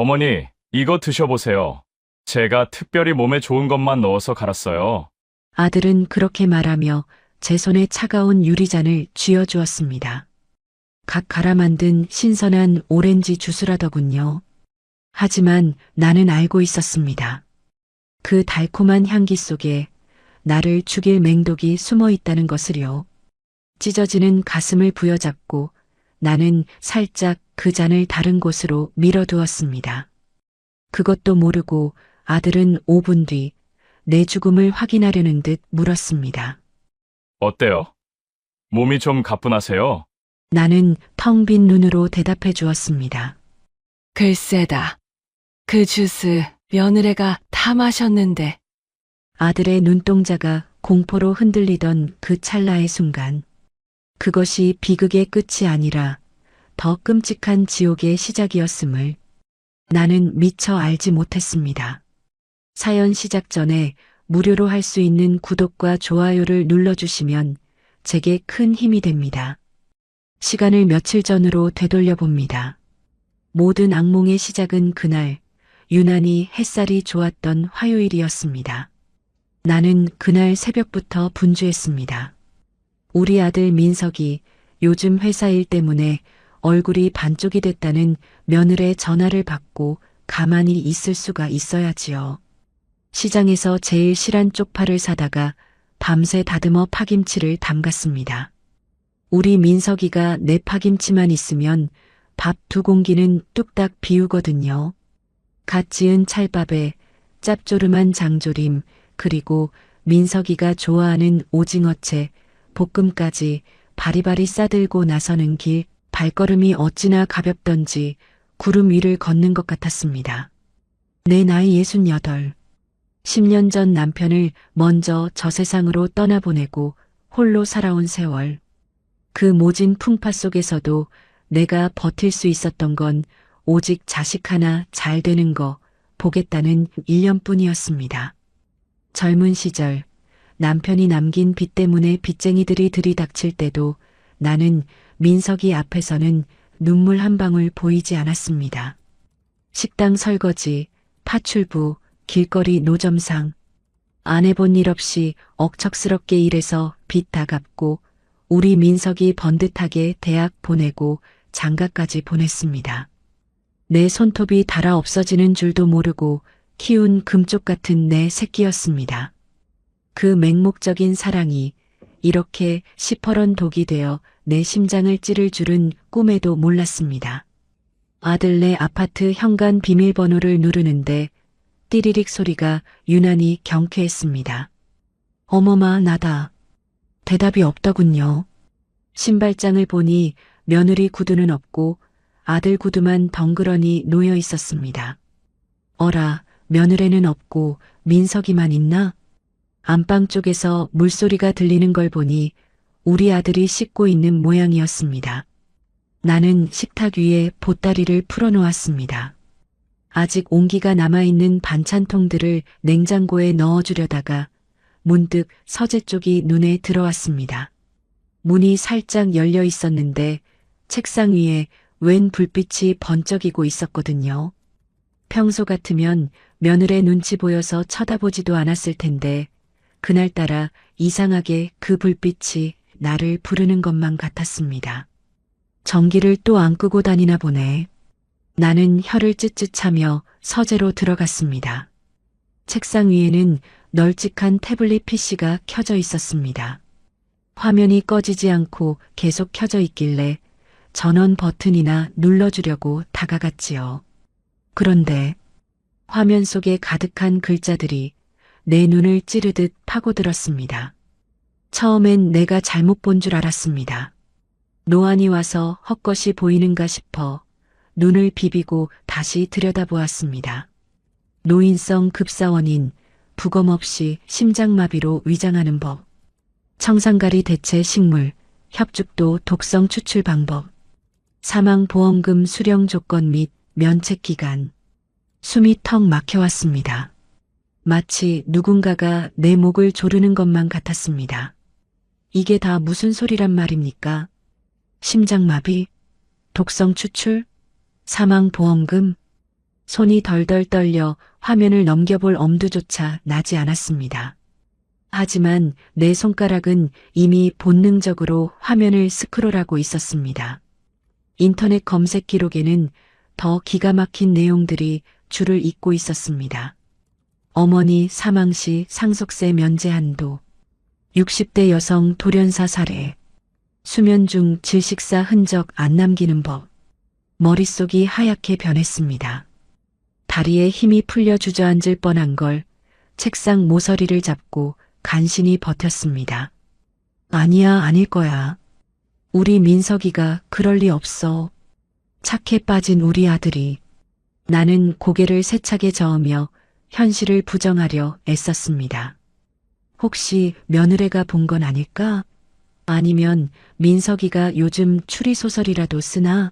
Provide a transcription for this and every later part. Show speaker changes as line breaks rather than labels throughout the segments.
어머니, 이거 드셔보세요. 제가 특별히 몸에 좋은 것만 넣어서 갈았어요.
아들은 그렇게 말하며 제 손에 차가운 유리잔을 쥐어주었습니다. 각 갈아 만든 신선한 오렌지 주스라더군요. 하지만 나는 알고 있었습니다. 그 달콤한 향기 속에 나를 죽일 맹독이 숨어 있다는 것을요. 찢어지는 가슴을 부여잡고 나는 살짝 그 잔을 다른 곳으로 밀어두었습니다. 그것도 모르고 아들은 5분 뒤 내 죽음을 확인하려는 듯 물었습니다.
어때요? 몸이 좀 가뿐하세요?
나는 텅 빈 눈으로 대답해 주었습니다.
글쎄다. 그 주스 며느리가 다 마셨는데.
아들의 눈동자가 공포로 흔들리던 그 찰나의 순간, 그것이 비극의 끝이 아니라 더 끔찍한 지옥의 시작이었음을 나는 미처 알지 못했습니다. 사연 시작 전에 무료로 할 수 있는 구독과 좋아요를 눌러주시면 제게 큰 힘이 됩니다. 시간을 며칠 전으로 되돌려 봅니다. 모든 악몽의 시작은 그날 유난히 햇살이 좋았던 화요일이었습니다. 나는 그날 새벽부터 분주했습니다. 우리 아들 민석이 요즘 회사 일 때문에 얼굴이 반쪽이 됐다는 며느리의 전화를 받고 가만히 있을 수가 있어야지요. 시장에서 제일 실한 쪽파를 사다가 밤새 다듬어 파김치를 담갔습니다. 우리 민석이가 내 파김치만 있으면 밥 2공기는 뚝딱 비우거든요. 갓 지은 찰밥에 짭조름한 장조림, 그리고 민석이가 좋아하는 오징어채, 볶음까지 바리바리 싸들고 나서는 길, 발걸음이 어찌나 가볍던지 구름 위를 걷는 것 같았습니다. 내 나이 68. 10년 전 남편을 먼저 저 세상으로 떠나보내고 홀로 살아온 세월. 그 모진 풍파 속에서도 내가 버틸 수 있었던 건 오직 자식 하나 잘 되는 거 보겠다는 일념뿐이었습니다. 젊은 시절 남편이 남긴 빚 때문에 빚쟁이들이 들이닥칠 때도 나는 민석이 앞에서는 눈물 한 방울 보이지 않았습니다. 식당 설거지, 파출부, 길거리 노점상, 안 해본 일 없이 억척스럽게 일해서 빚 다 갚고 우리 민석이 번듯하게 대학 보내고 장가까지 보냈습니다. 내 손톱이 닳아 없어지는 줄도 모르고 키운 금쪽 같은 내 새끼였습니다. 그 맹목적인 사랑이 이렇게 시퍼런 독이 되어 내 심장을 찌를 줄은 꿈에도 몰랐습니다. 아들네 아파트 현관 비밀번호를 누르는데 띠리릭 소리가 유난히 경쾌했습니다. 어머마 나다. 대답이 없더군요. 신발장을 보니 며느리 구두는 없고 아들 구두만 덩그러니 놓여 있었습니다. 어라, 며느리는 없고 민석이만 있나? 안방 쪽에서 물소리가 들리는 걸 보니 우리 아들이 씻고 있는 모양이었습니다. 나는 식탁 위에 보따리를 풀어놓았습니다. 아직 온기가 남아있는 반찬통들을 냉장고에 넣어주려다가 문득 서재 쪽이 눈에 들어왔습니다. 문이 살짝 열려 있었는데 책상 위에 웬 불빛이 번쩍이고 있었거든요. 평소 같으면 며느리의 눈치 보여서 쳐다보지도 않았을 텐데 그날따라 이상하게 그 불빛이 나를 부르는 것만 같았습니다. 전기를 또 안 끄고 다니나 보네. 나는 혀를 찢찢 차며 서재로 들어갔습니다. 책상 위에는 널찍한 태블릿 PC가 켜져 있었습니다. 화면이 꺼지지 않고 계속 켜져 있길래 전원 버튼이나 눌러주려고 다가갔지요. 그런데 화면 속에 가득한 글자들이 내 눈을 찌르듯 파고들었습니다. 처음엔 내가 잘못 본 줄 알았습니다. 노안이 와서 헛것이 보이는가 싶어 눈을 비비고 다시 들여다보았습니다. 노인성 급사원인 부검 없이 심장마비로 위장하는 법, 청산가리 대체 식물, 협죽도 독성 추출 방법, 사망보험금 수령 조건 및 면책 기간. 숨이 턱 막혀왔습니다. 마치 누군가가 내 목을 조르는 것만 같았습니다. 이게 다 무슨 소리란 말입니까? 심장마비, 독성 추출, 사망보험금. 손이 덜덜 떨려 화면을 넘겨볼 엄두조차 나지 않았습니다. 하지만 내 손가락은 이미 본능적으로 화면을 스크롤하고 있었습니다. 인터넷 검색 기록에는 더 기가 막힌 내용들이 줄을 잇고 있었습니다. 어머니 사망 시 상속세 면제 한도, 60대 여성 돌연사 살해, 수면 중 질식사 흔적 안 남기는 법, 머릿속이 하얗게 변했습니다. 다리에 힘이 풀려 주저앉을 뻔한 걸 책상 모서리를 잡고 간신히 버텼습니다. 아니야, 아닐 거야. 우리 민석이가 그럴 리 없어. 착해 빠진 우리 아들이. 나는 고개를 세차게 저으며 현실을 부정하려 애썼습니다. 혹시 며느리가 본 건 아닐까? 아니면 민석이가 요즘 추리소설이라도 쓰나?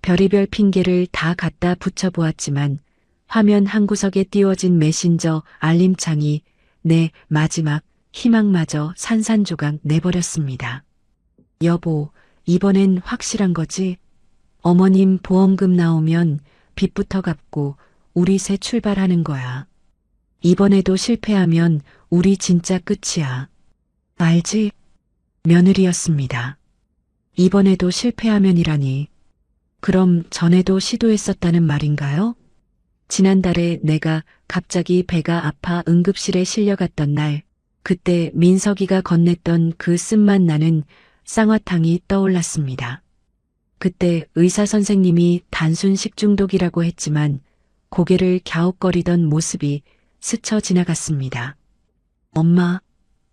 별의별 핑계를 다 갖다 붙여보았지만 화면 한구석에 띄워진 메신저 알림창이 내 마지막 희망마저 산산조각 내버렸습니다. 여보, 이번엔 확실한 거지? 어머님 보험금 나오면 빚부터 갚고 우리 새 출발하는 거야. 이번에도 실패하면 우리 진짜 끝이야. 알지? 며느리였습니다. 이번에도 실패하면이라니. 그럼 전에도 시도했었다는 말인가요? 지난달에 내가 갑자기 배가 아파 응급실에 실려갔던 날, 그때 민석이가 건넸던 그 쓴맛 나는 쌍화탕이 떠올랐습니다. 그때 의사 선생님이 단순 식중독이라고 했지만 고개를 갸웃거리던 모습이 스쳐 지나갔습니다. 엄마,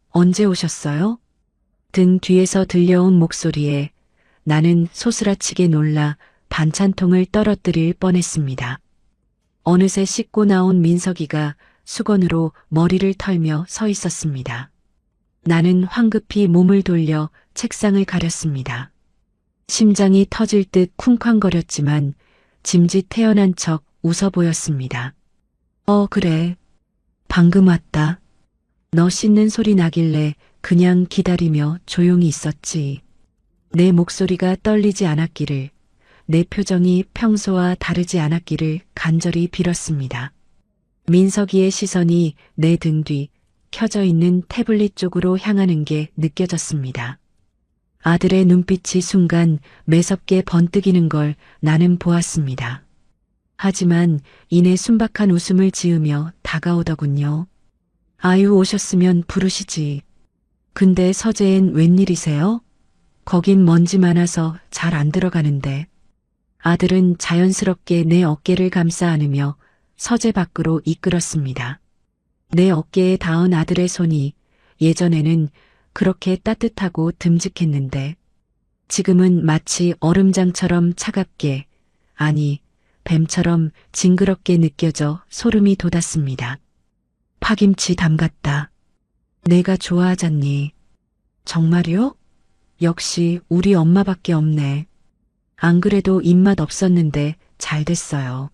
언제 오셨어요? 등 뒤에서 들려온 목소리에 나는 소스라치게 놀라 반찬통을 떨어뜨릴 뻔했습니다. 어느새 씻고 나온 민석이가 수건으로 머리를 털며 서 있었습니다. 나는 황급히 몸을 돌려 책상을 가렸습니다. 심장이 터질 듯 쿵쾅거렸지만 짐짓 태어난 척 웃어 보였습니다. 그래. 방금 왔다. 너 씻는 소리 나길래 그냥 기다리며 조용히 있었지. 내 목소리가 떨리지 않았기를, 내 표정이 평소와 다르지 않았기를 간절히 빌었습니다. 민석이의 시선이 내 등 뒤 켜져 있는 태블릿 쪽으로 향하는 게 느껴졌습니다. 아들의 눈빛이 순간 매섭게 번뜩이는 걸 나는 보았습니다. 하지만 이내 순박한 웃음을 지으며 다가오더군요. 아유, 오셨으면 부르시지. 근데 서재엔 웬일이세요? 거긴 먼지 많아서 잘 안 들어가는데. 아들은 자연스럽게 내 어깨를 감싸 안으며 서재 밖으로 이끌었습니다. 내 어깨에 닿은 아들의 손이 예전에는 그렇게 따뜻하고 듬직했는데 지금은 마치 얼음장처럼 차갑게, 아니 뱀처럼 징그럽게 느껴져 소름이 돋았습니다. 파김치 담갔다. 내가 좋아하잖니. 정말요? 역시 우리 엄마밖에 없네. 안 그래도 입맛 없었는데 잘 됐어요.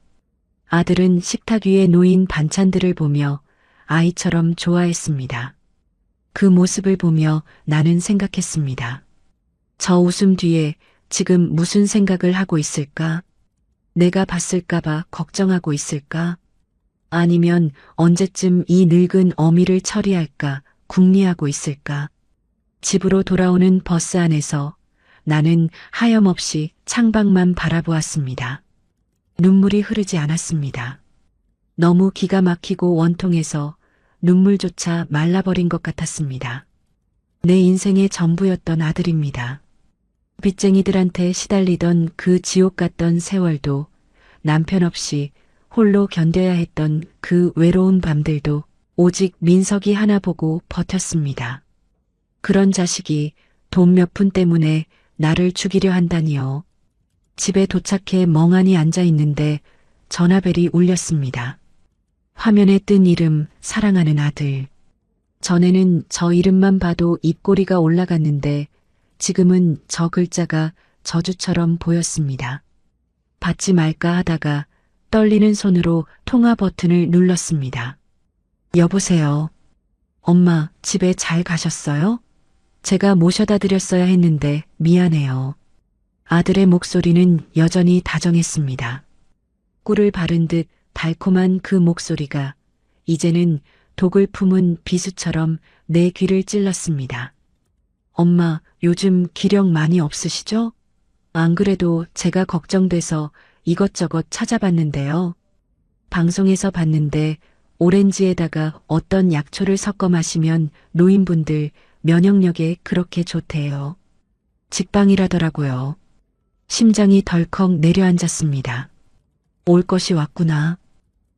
아들은 식탁 위에 놓인 반찬들을 보며 아이처럼 좋아했습니다. 그 모습을 보며 나는 생각했습니다. 저 웃음 뒤에 지금 무슨 생각을 하고 있을까? 내가 봤을까봐 걱정하고 있을까? 아니면 언제쯤 이 늙은 어미를 처리할까 궁리하고 있을까? 집으로 돌아오는 버스 안에서 나는 하염없이 창밖만 바라보았습니다. 눈물이 흐르지 않았습니다. 너무 기가 막히고 원통해서 눈물조차 말라버린 것 같았습니다. 내 인생의 전부였던 아들입니다. 빚쟁이들한테 시달리던 그 지옥 같던 세월도, 남편 없이 홀로 견뎌야 했던 그 외로운 밤들도 오직 민석이 하나 보고 버텼습니다. 그런 자식이 돈 몇 푼 때문에 나를 죽이려 한다니요. 집에 도착해 멍하니 앉아 있는데 전화벨이 울렸습니다. 화면에 뜬 이름 사랑하는 아들. 전에는 저 이름만 봐도 입꼬리가 올라갔는데 지금은 저 글자가 저주처럼 보였습니다. 받지 말까 하다가 떨리는 손으로 통화 버튼을 눌렀습니다. 여보세요. 엄마, 집에 잘 가셨어요? 제가 모셔다 드렸어야 했는데 미안해요. 아들의 목소리는 여전히 다정했습니다. 꿀을 바른 듯 달콤한 그 목소리가 이제는 독을 품은 비수처럼 내 귀를 찔렀습니다. 엄마, 요즘 기력 많이 없으시죠? 안 그래도 제가 걱정돼서 이것저것 찾아봤는데요. 방송에서 봤는데 오렌지에다가 어떤 약초를 섞어 마시면 노인분들 면역력에 그렇게 좋대요. 직방이라더라고요. 심장이 덜컥 내려앉았습니다. 올 것이 왔구나.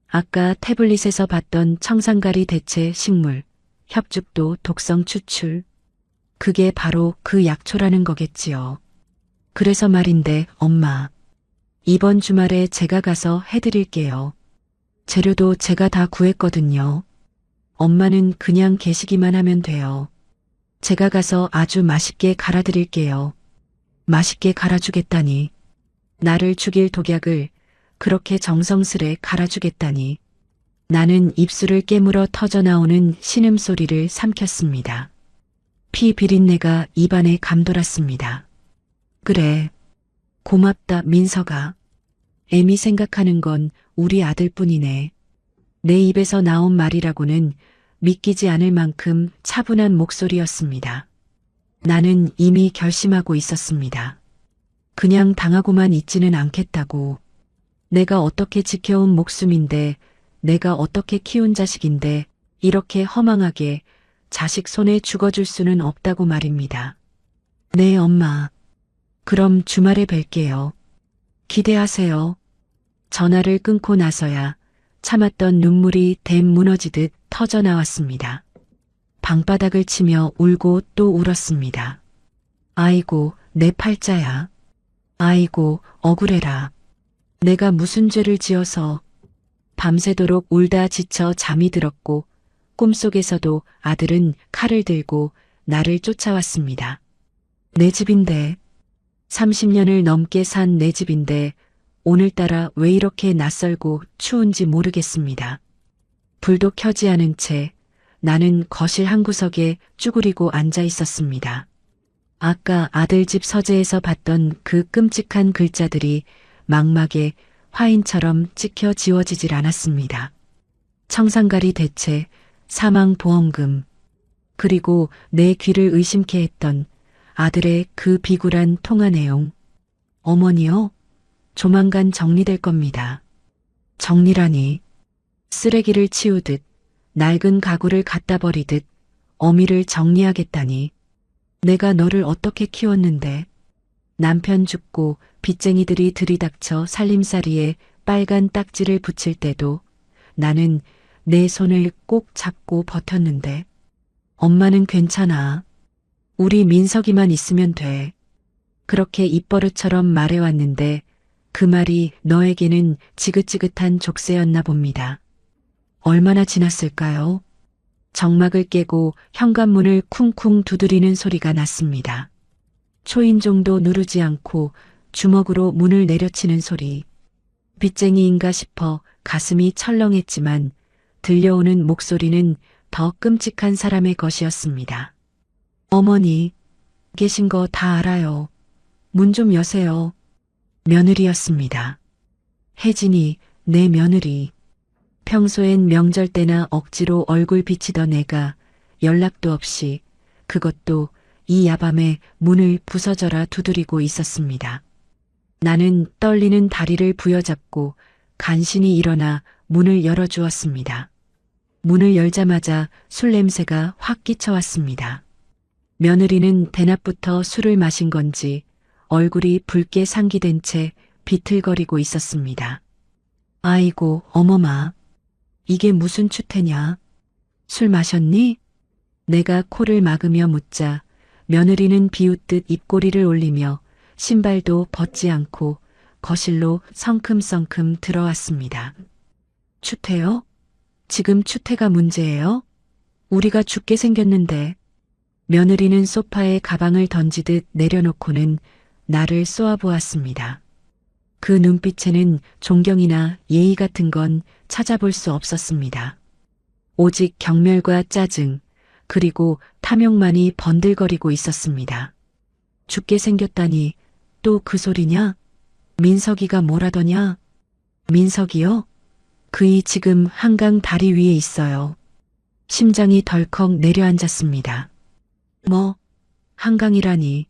아까 태블릿에서 봤던 청산가리 대체 식물, 협죽도 독성 추출. 그게 바로 그 약초라는 거겠지요. 그래서 말인데 엄마, 이번 주말에 제가 가서 해드릴게요. 재료도 제가 다 구했거든요. 엄마는 그냥 계시기만 하면 돼요. 제가 가서 아주 맛있게 갈아드릴게요. 맛있게 갈아주겠다니. 나를 죽일 독약을 그렇게 정성스레 갈아주겠다니. 나는 입술을 깨물어 터져나오는 신음소리를 삼켰습니다. 피 비린내가 입안에 감돌았습니다. 그래. 고맙다, 민서가. 애미 생각하는 건 우리 아들뿐이네. 내 입에서 나온 말이라고는 믿기지 않을 만큼 차분한 목소리였습니다. 나는 이미 결심하고 있었습니다. 그냥 당하고만 있지는 않겠다고. 내가 어떻게 지켜온 목숨인데, 내가 어떻게 키운 자식인데, 이렇게 허망하게 자식 손에 죽어줄 수는 없다고 말입니다. 네, 엄마. 그럼 주말에 뵐게요. 기대하세요. 전화를 끊고 나서야 참았던 눈물이 댐 무너지듯 터져나왔습니다. 방바닥을 치며 울고 또 울었습니다. 아이고, 내 팔자야. 아이고, 억울해라. 내가 무슨 죄를 지어서. 밤새도록 울다 지쳐 잠이 들었고 꿈속에서도 아들은 칼을 들고 나를 쫓아왔습니다. 내 집인데, 30년을 넘게 산 내 집인데 오늘따라 왜 이렇게 낯설고 추운지 모르겠습니다. 불도 켜지 않은 채 나는 거실 한 구석에 쭈그리고 앉아 있었습니다. 아까 아들 집 서재에서 봤던 그 끔찍한 글자들이 망막에 화인처럼 찍혀 지워지질 않았습니다. 청산가리 대체, 사망보험금, 그리고 내 귀를 의심케 했던 아들의 그 비굴한 통화 내용. 어머니요? 조만간 정리될 겁니다. 정리라니. 쓰레기를 치우듯, 낡은 가구를 갖다 버리듯 어미를 정리하겠다니. 내가 너를 어떻게 키웠는데. 남편 죽고 빚쟁이들이 들이닥쳐 살림살이에 빨간 딱지를 붙일 때도 나는 내 손을 꼭 잡고 버텼는데. 엄마는 괜찮아. 우리 민석이만 있으면 돼. 그렇게 입버릇처럼 말해왔는데 그 말이 너에게는 지긋지긋한 족쇄였나 봅니다. 얼마나 지났을까요? 정막을 깨고 현관문을 쿵쿵 두드리는 소리가 났습니다. 초인종도 누르지 않고 주먹으로 문을 내려치는 소리. 빚쟁이인가 싶어 가슴이 철렁했지만 들려오는 목소리는 더 끔찍한 사람의 것이었습니다. 어머니, 계신 거 다 알아요. 문 좀 여세요. 며느리였습니다. 혜진이, 내 며느리. 평소엔 명절 때나 억지로 얼굴 비치던 애가 연락도 없이, 그것도 이 야밤에 문을 부서져라 두드리고 있었습니다. 나는 떨리는 다리를 부여잡고 간신히 일어나 문을 열어주었습니다. 문을 열자마자 술 냄새가 확 끼쳐왔습니다. 며느리는 대낮부터 술을 마신 건지 얼굴이 붉게 상기된 채 비틀거리고 있었습니다. 아이고, 어머마. 이게 무슨 추태냐? 술 마셨니? 내가 코를 막으며 묻자 며느리는 비웃듯 입꼬리를 올리며 신발도 벗지 않고 거실로 성큼성큼 들어왔습니다. 추태요? 지금 추태가 문제예요? 우리가 죽게 생겼는데. 며느리는 소파에 가방을 던지듯 내려놓고는 나를 쏘아보았습니다. 그 눈빛에는 존경이나 예의 같은 건 찾아볼 수 없었습니다. 오직 경멸과 짜증, 그리고 탐욕만이 번들거리고 있었습니다. 죽게 생겼다니 또 그 소리냐? 민석이가 뭐라더냐? 민석이요? 그이 지금 한강 다리 위에 있어요. 심장이 덜컥 내려앉았습니다. 뭐, 한강이라니.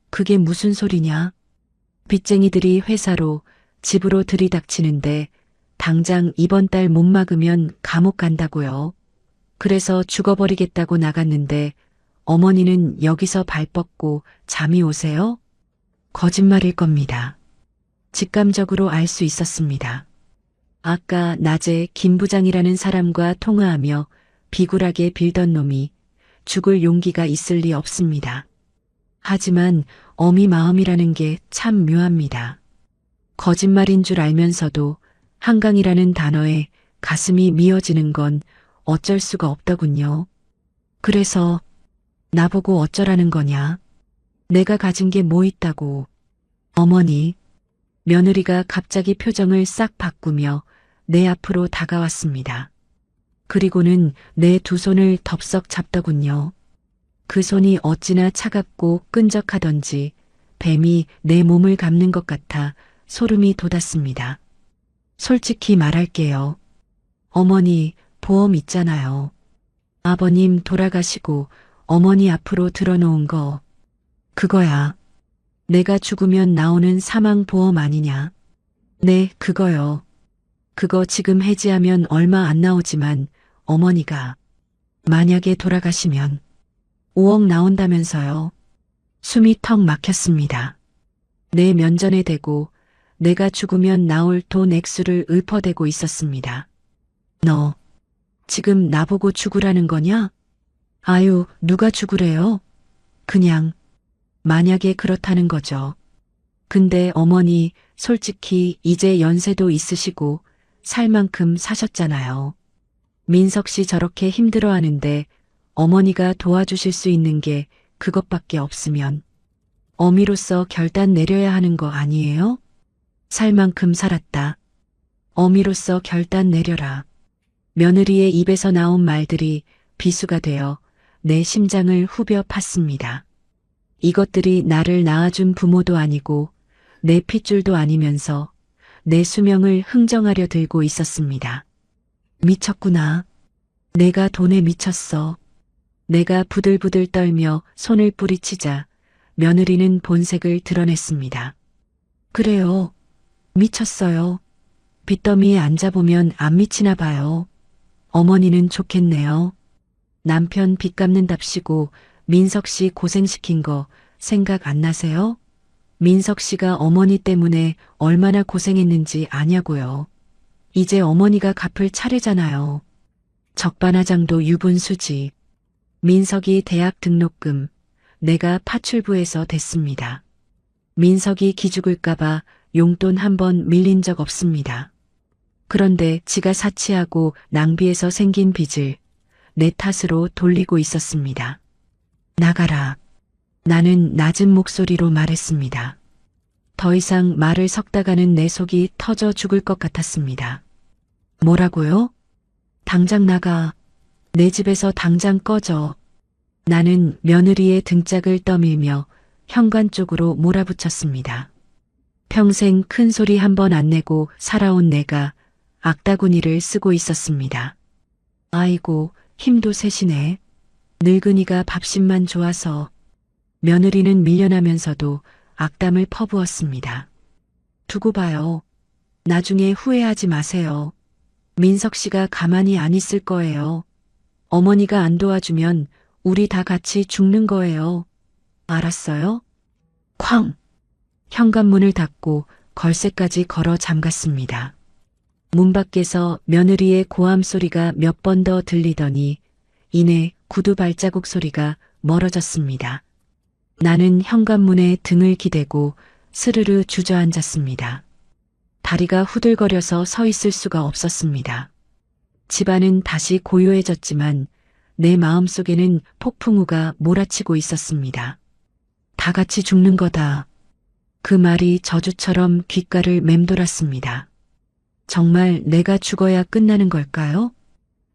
그게 무슨 소리냐? 빚쟁이들이 회사로, 집으로 들이닥치는데 당장 이번 달 못 막으면 감옥 간다고요. 그래서 죽어버리겠다고 나갔는데 어머니는 여기서 발 뻗고 잠이 오세요? 거짓말일 겁니다. 직감적으로 알 수 있었습니다. 아까 낮에 김 부장이라는 사람과 통화하며 비굴하게 빌던 놈이 죽을 용기가 있을 리 없습니다. 하지만 어미 마음이라는 게 참 묘합니다. 거짓말인 줄 알면서도 한강이라는 단어에 가슴이 미어지는 건 어쩔 수가 없더군요. 그래서 나보고 어쩌라는 거냐? 내가 가진 게 뭐 있다고. 어머니, 며느리가 갑자기 표정을 싹 바꾸며 내 앞으로 다가왔습니다. 그리고는 내 두 손을 덥석 잡더군요. 그 손이 어찌나 차갑고 끈적하던지 뱀이 내 몸을 감는 것 같아 소름이 돋았습니다. 솔직히 말할게요. 어머니, 보험 있잖아요. 아버님 돌아가시고 어머니 앞으로 들어놓은 거, 그거야. 내가 죽으면 나오는 사망보험 아니냐. 네, 그거요. 그거 지금 해지하면 얼마 안 나오지만 어머니가 만약에 돌아가시면 5억 나온다면서요. 숨이 턱 막혔습니다. 내 면전에 대고 내가 죽으면 나올 돈 액수를 읊어대고 있었습니다. 너 지금 나보고 죽으라는 거냐? 아유, 누가 죽으래요? 그냥 만약에 그렇다는 거죠. 근데 어머니 솔직히 이제 연세도 있으시고 살 만큼 사셨잖아요. 민석 씨 저렇게 힘들어하는데 어머니가 도와주실 수 있는 게 그것밖에 없으면 어미로서 결단 내려야 하는 거 아니에요? 살 만큼 살았다. 어미로서 결단 내려라. 며느리의 입에서 나온 말들이 비수가 되어 내 심장을 후벼 팠습니다. 이것들이 나를 낳아준 부모도 아니고 내 핏줄도 아니면서 내 수명을 흥정하려 들고 있었습니다. 미쳤구나. 내가 돈에 미쳤어. 내가 부들부들 떨며 손을 뿌리치자 며느리는 본색을 드러냈습니다. 그래요. 미쳤어요. 빚더미에 앉아보면 안 미치나 봐요. 어머니는 좋겠네요. 남편 빚 갚는답시고 민석 씨 고생시킨 거 생각 안 나세요? 민석 씨가 어머니 때문에 얼마나 고생했는지 아냐고요. 이제 어머니가 갚을 차례잖아요. 적반하장도 유분수지. 민석이 대학 등록금 내가 파출부에서 댔습니다. 민석이 기죽을까봐 용돈 한 번 밀린 적 없습니다. 그런데 지가 사치하고 낭비해서 생긴 빚을 내 탓으로 돌리고 있었습니다. 나가라. 나는 낮은 목소리로 말했습니다. 더 이상 말을 섞다가는 내 속이 터져 죽을 것 같았습니다. 뭐라고요? 당장 나가. 내 집에서 당장 꺼져. 나는 며느리의 등짝을 떠밀며 현관 쪽으로 몰아붙였습니다. 평생 큰 소리 한 번 안 내고 살아온 내가 악다구니를 쓰고 있었습니다. 아이고, 힘도 세시네. 늙은이가 밥심만 좋아서. 며느리는 밀려나면서도 악담을 퍼부었습니다. 두고 봐요. 나중에 후회하지 마세요. 민석 씨가 가만히 안 있을 거예요. 어머니가 안 도와주면 우리 다 같이 죽는 거예요. 알았어요? 쾅! 현관문을 닫고 걸쇠까지 걸어 잠갔습니다. 문 밖에서 며느리의 고함 소리가 몇 번 더 들리더니 이내 구두 발자국 소리가 멀어졌습니다. 나는 현관문에 등을 기대고 스르르 주저앉았습니다. 다리가 후들거려서 서 있을 수가 없었습니다. 집안은 다시 고요해졌지만 내 마음속에는 폭풍우가 몰아치고 있었습니다. 다 같이 죽는 거다. 그 말이 저주처럼 귓가를 맴돌았습니다. 정말 내가 죽어야 끝나는 걸까요?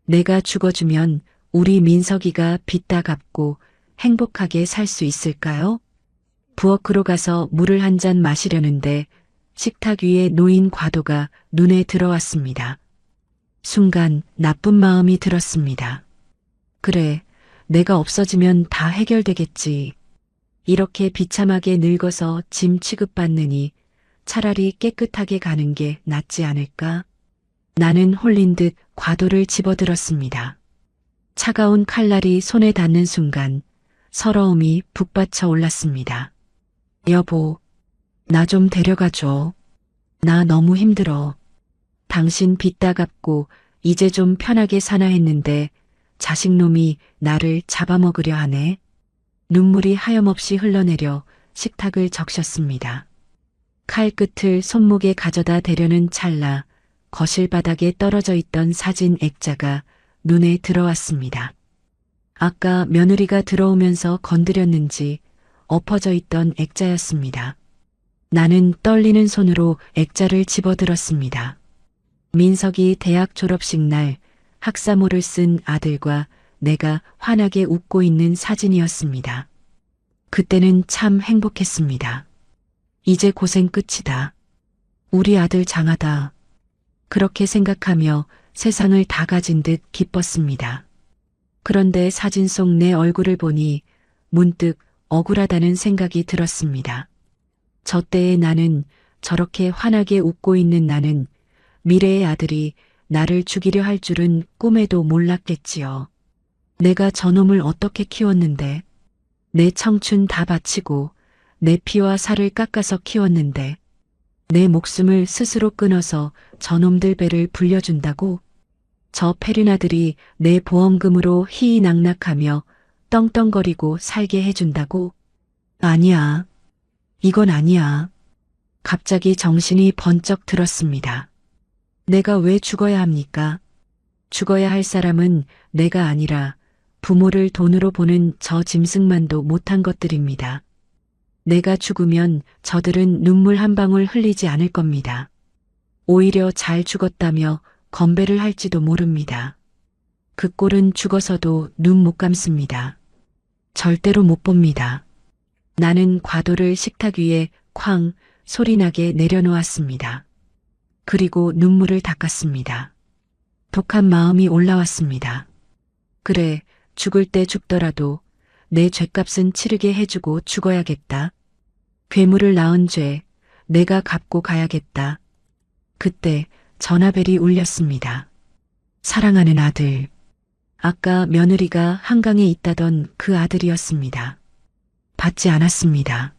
내가 죽어주면 우리 민석이가 빚 다 갚고 행복하게 살 수 있을까요? 부엌으로 가서 물을 한 잔 마시려는데 식탁 위에 놓인 과도가 눈에 들어왔습니다. 순간 나쁜 마음이 들었습니다. 그래, 내가 없어지면 다 해결되겠지. 이렇게 비참하게 늙어서 짐 취급받느니 차라리 깨끗하게 가는 게 낫지 않을까? 나는 홀린 듯 과도를 집어들었습니다. 차가운 칼날이 손에 닿는 순간 서러움이 북받쳐 올랐습니다. 여보, 나 좀 데려가줘. 나 너무 힘들어. 당신 빚 다 갚고 이제 좀 편하게 사나 했는데 자식놈이 나를 잡아먹으려 하네. 눈물이 하염없이 흘러내려 식탁을 적셨습니다. 칼끝을 손목에 가져다 대려는 찰나 거실 바닥에 떨어져 있던 사진 액자가 눈에 들어왔습니다. 아까 며느리가 들어오면서 건드렸는지 엎어져 있던 액자였습니다. 나는 떨리는 손으로 액자를 집어들었습니다. 민석이 대학 졸업식 날 학사모를 쓴 아들과 내가 환하게 웃고 있는 사진이었습니다. 그때는 참 행복했습니다. 이제 고생 끝이다. 우리 아들 장하다. 그렇게 생각하며 세상을 다 가진 듯 기뻤습니다. 그런데 사진 속 내 얼굴을 보니 문득 억울하다는 생각이 들었습니다. 저 때의 나는, 저렇게 환하게 웃고 있는 나는 미래의 아들이 나를 죽이려 할 줄은 꿈에도 몰랐겠지요. 내가 저놈을 어떻게 키웠는데, 내 청춘 다 바치고 내 피와 살을 깎아서 키웠는데, 내 목숨을 스스로 끊어서 저놈들 배를 불려준다고? 저 페르나들이 내 보험금으로 희희낙낙하며 떵떵거리고 살게 해준다고? 아니야. 이건 아니야. 갑자기 정신이 번쩍 들었습니다. 내가 왜 죽어야 합니까? 죽어야 할 사람은 내가 아니라 부모를 돈으로 보는 저 짐승만도 못한 것들입니다. 내가 죽으면 저들은 눈물 한 방울 흘리지 않을 겁니다. 오히려 잘 죽었다며 건배를 할지도 모릅니다. 그 꼴은 죽어서도 눈 못 감습니다. 절대로 못 봅니다. 나는 과도를 식탁 위에 쾅 소리나게 내려놓았습니다. 그리고 눈물을 닦았습니다. 독한 마음이 올라왔습니다. 그래, 죽을 때 죽더라도 내 죗값은 치르게 해주고 죽어야겠다. 괴물을 낳은 죄 내가 갚고 가야겠다. 그때 전화벨이 울렸습니다. 사랑하는 아들. 아까 며느리가 한강에 있다던 그 아들이었습니다. 받지 않았습니다.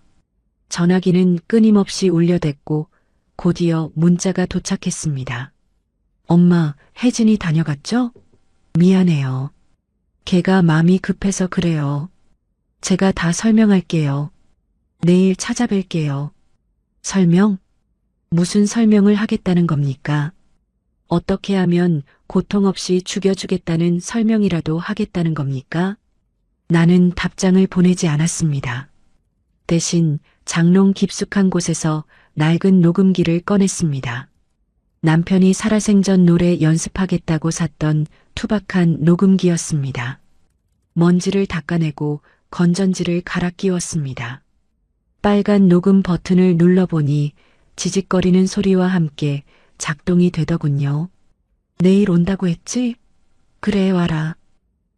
전화기는 끊임없이 울려댔고 곧이어 문자가 도착했습니다. 엄마, 혜진이 다녀갔죠? 미안해요. 걔가 마음이 급해서 그래요. 제가 다 설명할게요. 내일 찾아뵐게요. 설명? 무슨 설명을 하겠다는 겁니까? 어떻게 하면 고통 없이 죽여주겠다는 설명이라도 하겠다는 겁니까? 나는 답장을 보내지 않았습니다. 대신 장롱 깊숙한 곳에서 낡은 녹음기를 꺼냈습니다. 남편이 살아생전 노래 연습하겠다고 샀던 투박한 녹음기였습니다. 먼지를 닦아내고 건전지를 갈아 끼웠습니다. 빨간 녹음 버튼을 눌러보니 지직거리는 소리와 함께 작동이 되더군요. 내일 온다고 했지? 그래, 와라.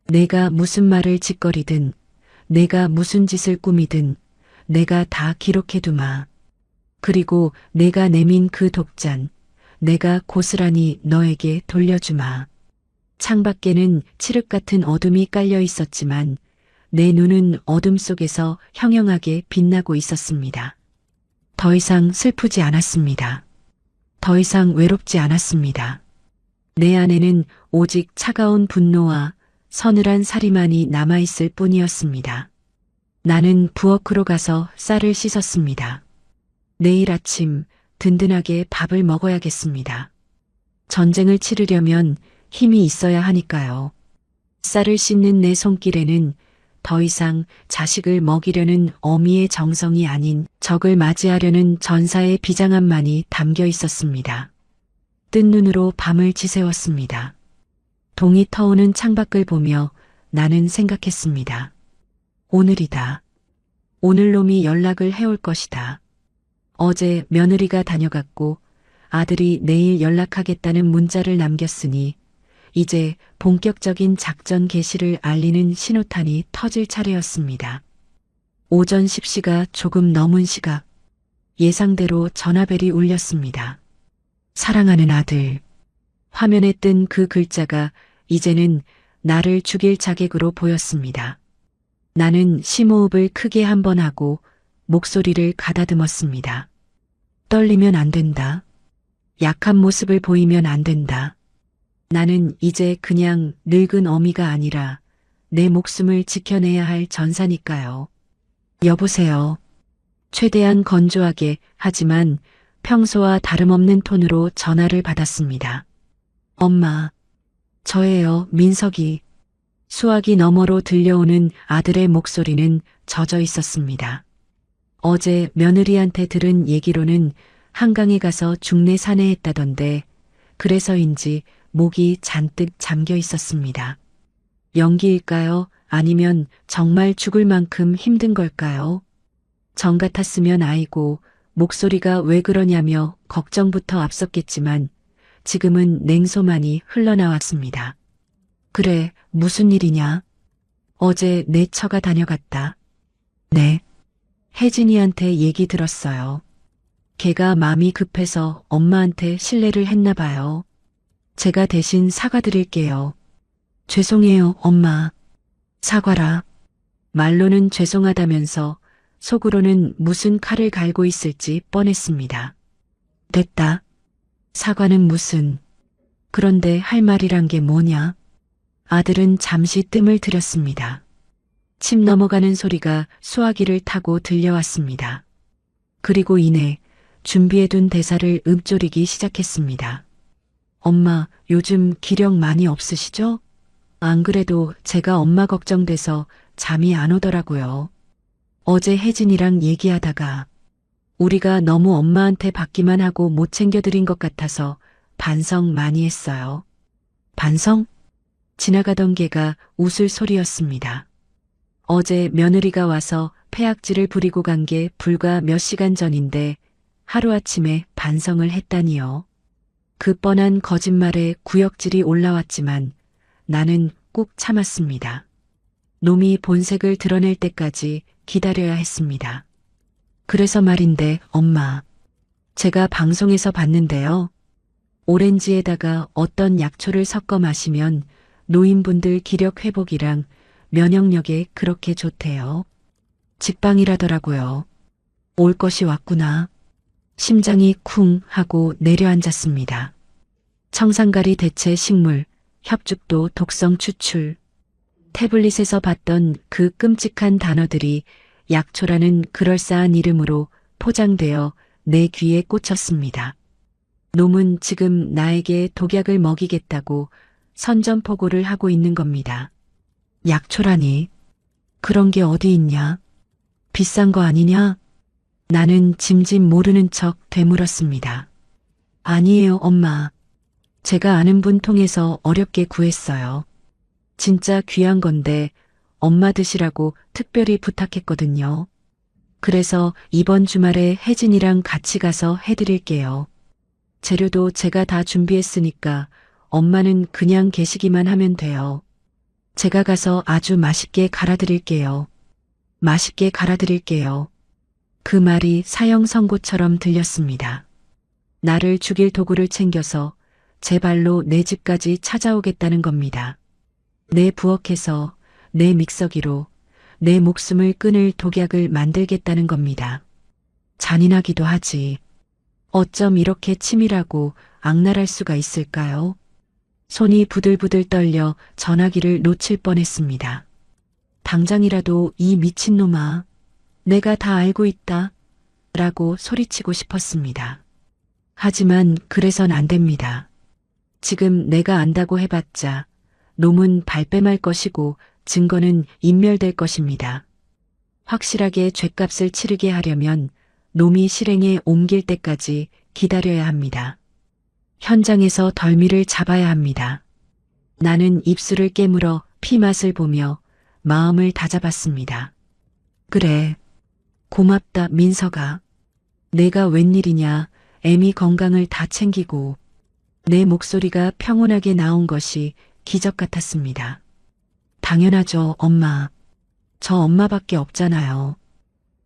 내가 무슨 말을 짓거리든, 내가 무슨 짓을 꾸미든, 내가 다 기록해두마. 그리고 내가 내민 그 독잔, 내가 고스란히 너에게 돌려주마. 창밖에는 칠흑 같은 어둠이 깔려 있었지만 내 눈은 어둠 속에서 형형하게 빛나고 있었습니다. 더 이상 슬프지 않았습니다. 더 이상 외롭지 않았습니다. 내 안에는 오직 차가운 분노와 서늘한 살이만이 남아있을 뿐이었습니다. 나는 부엌으로 가서 쌀을 씻었습니다. 내일 아침 든든하게 밥을 먹어야겠습니다. 전쟁을 치르려면 힘이 있어야 하니까요. 쌀을 씻는 내 손길에는 더 이상 자식을 먹이려는 어미의 정성이 아닌 적을 맞이하려는 전사의 비장함만이 담겨 있었습니다. 뜬 눈으로 밤을 지새웠습니다. 동이 터오는 창밖을 보며 나는 생각했습니다. 오늘이다. 오늘 놈이 연락을 해올 것이다. 어제 며느리가 다녀갔고 아들이 내일 연락하겠다는 문자를 남겼으니 이제 본격적인 작전 개시를 알리는 신호탄이 터질 차례였습니다. 오전 10시가 조금 넘은 시각, 예상대로 전화벨이 울렸습니다. 사랑하는 아들. 화면에 뜬 그 글자가 이제는 나를 죽일 자객으로 보였습니다. 나는 심호흡을 크게 한 번 하고 목소리를 가다듬었습니다. 떨리면 안 된다. 약한 모습을 보이면 안 된다. 나는 이제 그냥 늙은 어미가 아니라 내 목숨을 지켜내야 할 전사니까요. 여보세요. 최대한 건조하게 하지만 평소와 다름없는 톤으로 전화를 받았습니다. 엄마, 저예요, 민석이. 수화기 너머로 들려오는 아들의 목소리는 젖어 있었습니다. 어제 며느리한테 들은 얘기로는 한강에 가서 중내 산해했다던데 그래서인지 목이 잔뜩 잠겨 있었습니다. 연기일까요? 아니면 정말 죽을 만큼 힘든 걸까요? 정 같았으면 아이고 목소리가 왜 그러냐며 걱정부터 앞섰겠지만 지금은 냉소만이 흘러나왔습니다. 그래, 무슨 일이냐? 어제 내 처가 다녀갔다. 네. 혜진이한테 얘기 들었어요. 걔가 마음이 급해서 엄마한테 실례를 했나 봐요. 제가 대신 사과드릴게요. 죄송해요, 엄마. 사과라. 말로는 죄송하다면서 속으로는 무슨 칼을 갈고 있을지 뻔했습니다. 됐다. 사과는 무슨. 그런데 할 말이란 게 뭐냐? 아들은 잠시 뜸을 들였습니다. 침 넘어가는 소리가 수화기를 타고 들려왔습니다. 그리고 이내 준비해둔 대사를 읊조리기 시작했습니다. 엄마, 요즘 기력 많이 없으시죠? 안 그래도 제가 엄마 걱정돼서 잠이 안 오더라고요. 어제 혜진이랑 얘기하다가 우리가 너무 엄마한테 받기만 하고 못 챙겨드린 것 같아서 반성 많이 했어요. 반성? 지나가던 개가 웃을 소리였습니다. 어제 며느리가 와서 폐악질을 부리고 간 게 불과 몇 시간 전인데 하루아침에 반성을 했다니요. 그 뻔한 거짓말에 구역질이 올라왔지만 나는 꾹 참았습니다. 놈이 본색을 드러낼 때까지 기다려야 했습니다. 그래서 말인데 엄마, 제가 방송에서 봤는데요. 오렌지에다가 어떤 약초를 섞어 마시면 노인분들 기력 회복이랑 면역력에 그렇게 좋대요. 직방이라더라고요. 올 것이 왔구나. 심장이 쿵 하고 내려앉았습니다. 청산가리 대체 식물, 협죽도 독성 추출. 태블릿에서 봤던 그 끔찍한 단어들이 약초라는 그럴싸한 이름으로 포장되어 내 귀에 꽂혔습니다. 놈은 지금 나에게 독약을 먹이겠다고 선전포고를 하고 있는 겁니다. 약초라니. 그런 게 어디 있냐? 비싼 거 아니냐? 나는 짐짓 모르는 척 되물었습니다. 아니에요, 엄마. 제가 아는 분 통해서 어렵게 구했어요. 진짜 귀한 건데 엄마 드시라고 특별히 부탁했거든요. 그래서 이번 주말에 혜진이랑 같이 가서 해드릴게요. 재료도 제가 다 준비했으니까 엄마는 그냥 계시기만 하면 돼요. 제가 가서 아주 맛있게 갈아드릴게요. 맛있게 갈아드릴게요. 그 말이 사형 선고처럼 들렸습니다. 나를 죽일 도구를 챙겨서 제 발로 내 집까지 찾아오겠다는 겁니다. 내 부엌에서 내 믹서기로 내 목숨을 끊을 독약을 만들겠다는 겁니다. 잔인하기도 하지. 어쩜 이렇게 치밀하고 악랄할 수가 있을까요? 손이 부들부들 떨려 전화기를 놓칠 뻔했습니다. 당장이라도 이 미친놈아, 내가 다 알고 있다. 라고 소리치고 싶었습니다. 하지만 그래선 안 됩니다. 지금 내가 안다고 해봤자 놈은 발뺌할 것이고 증거는 인멸될 것입니다. 확실하게 죗값을 치르게 하려면 놈이 실행에 옮길 때까지 기다려야 합니다. 현장에서 덜미를 잡아야 합니다. 나는 입술을 깨물어 피맛을 보며 마음을 다잡았습니다. 그래, 고맙다 민석아. 내가 웬일이냐, 애미 건강을 다 챙기고 내 목소리가 평온하게 나온 것이 기적 같았습니다. 당연하죠, 엄마. 저 엄마밖에 없잖아요.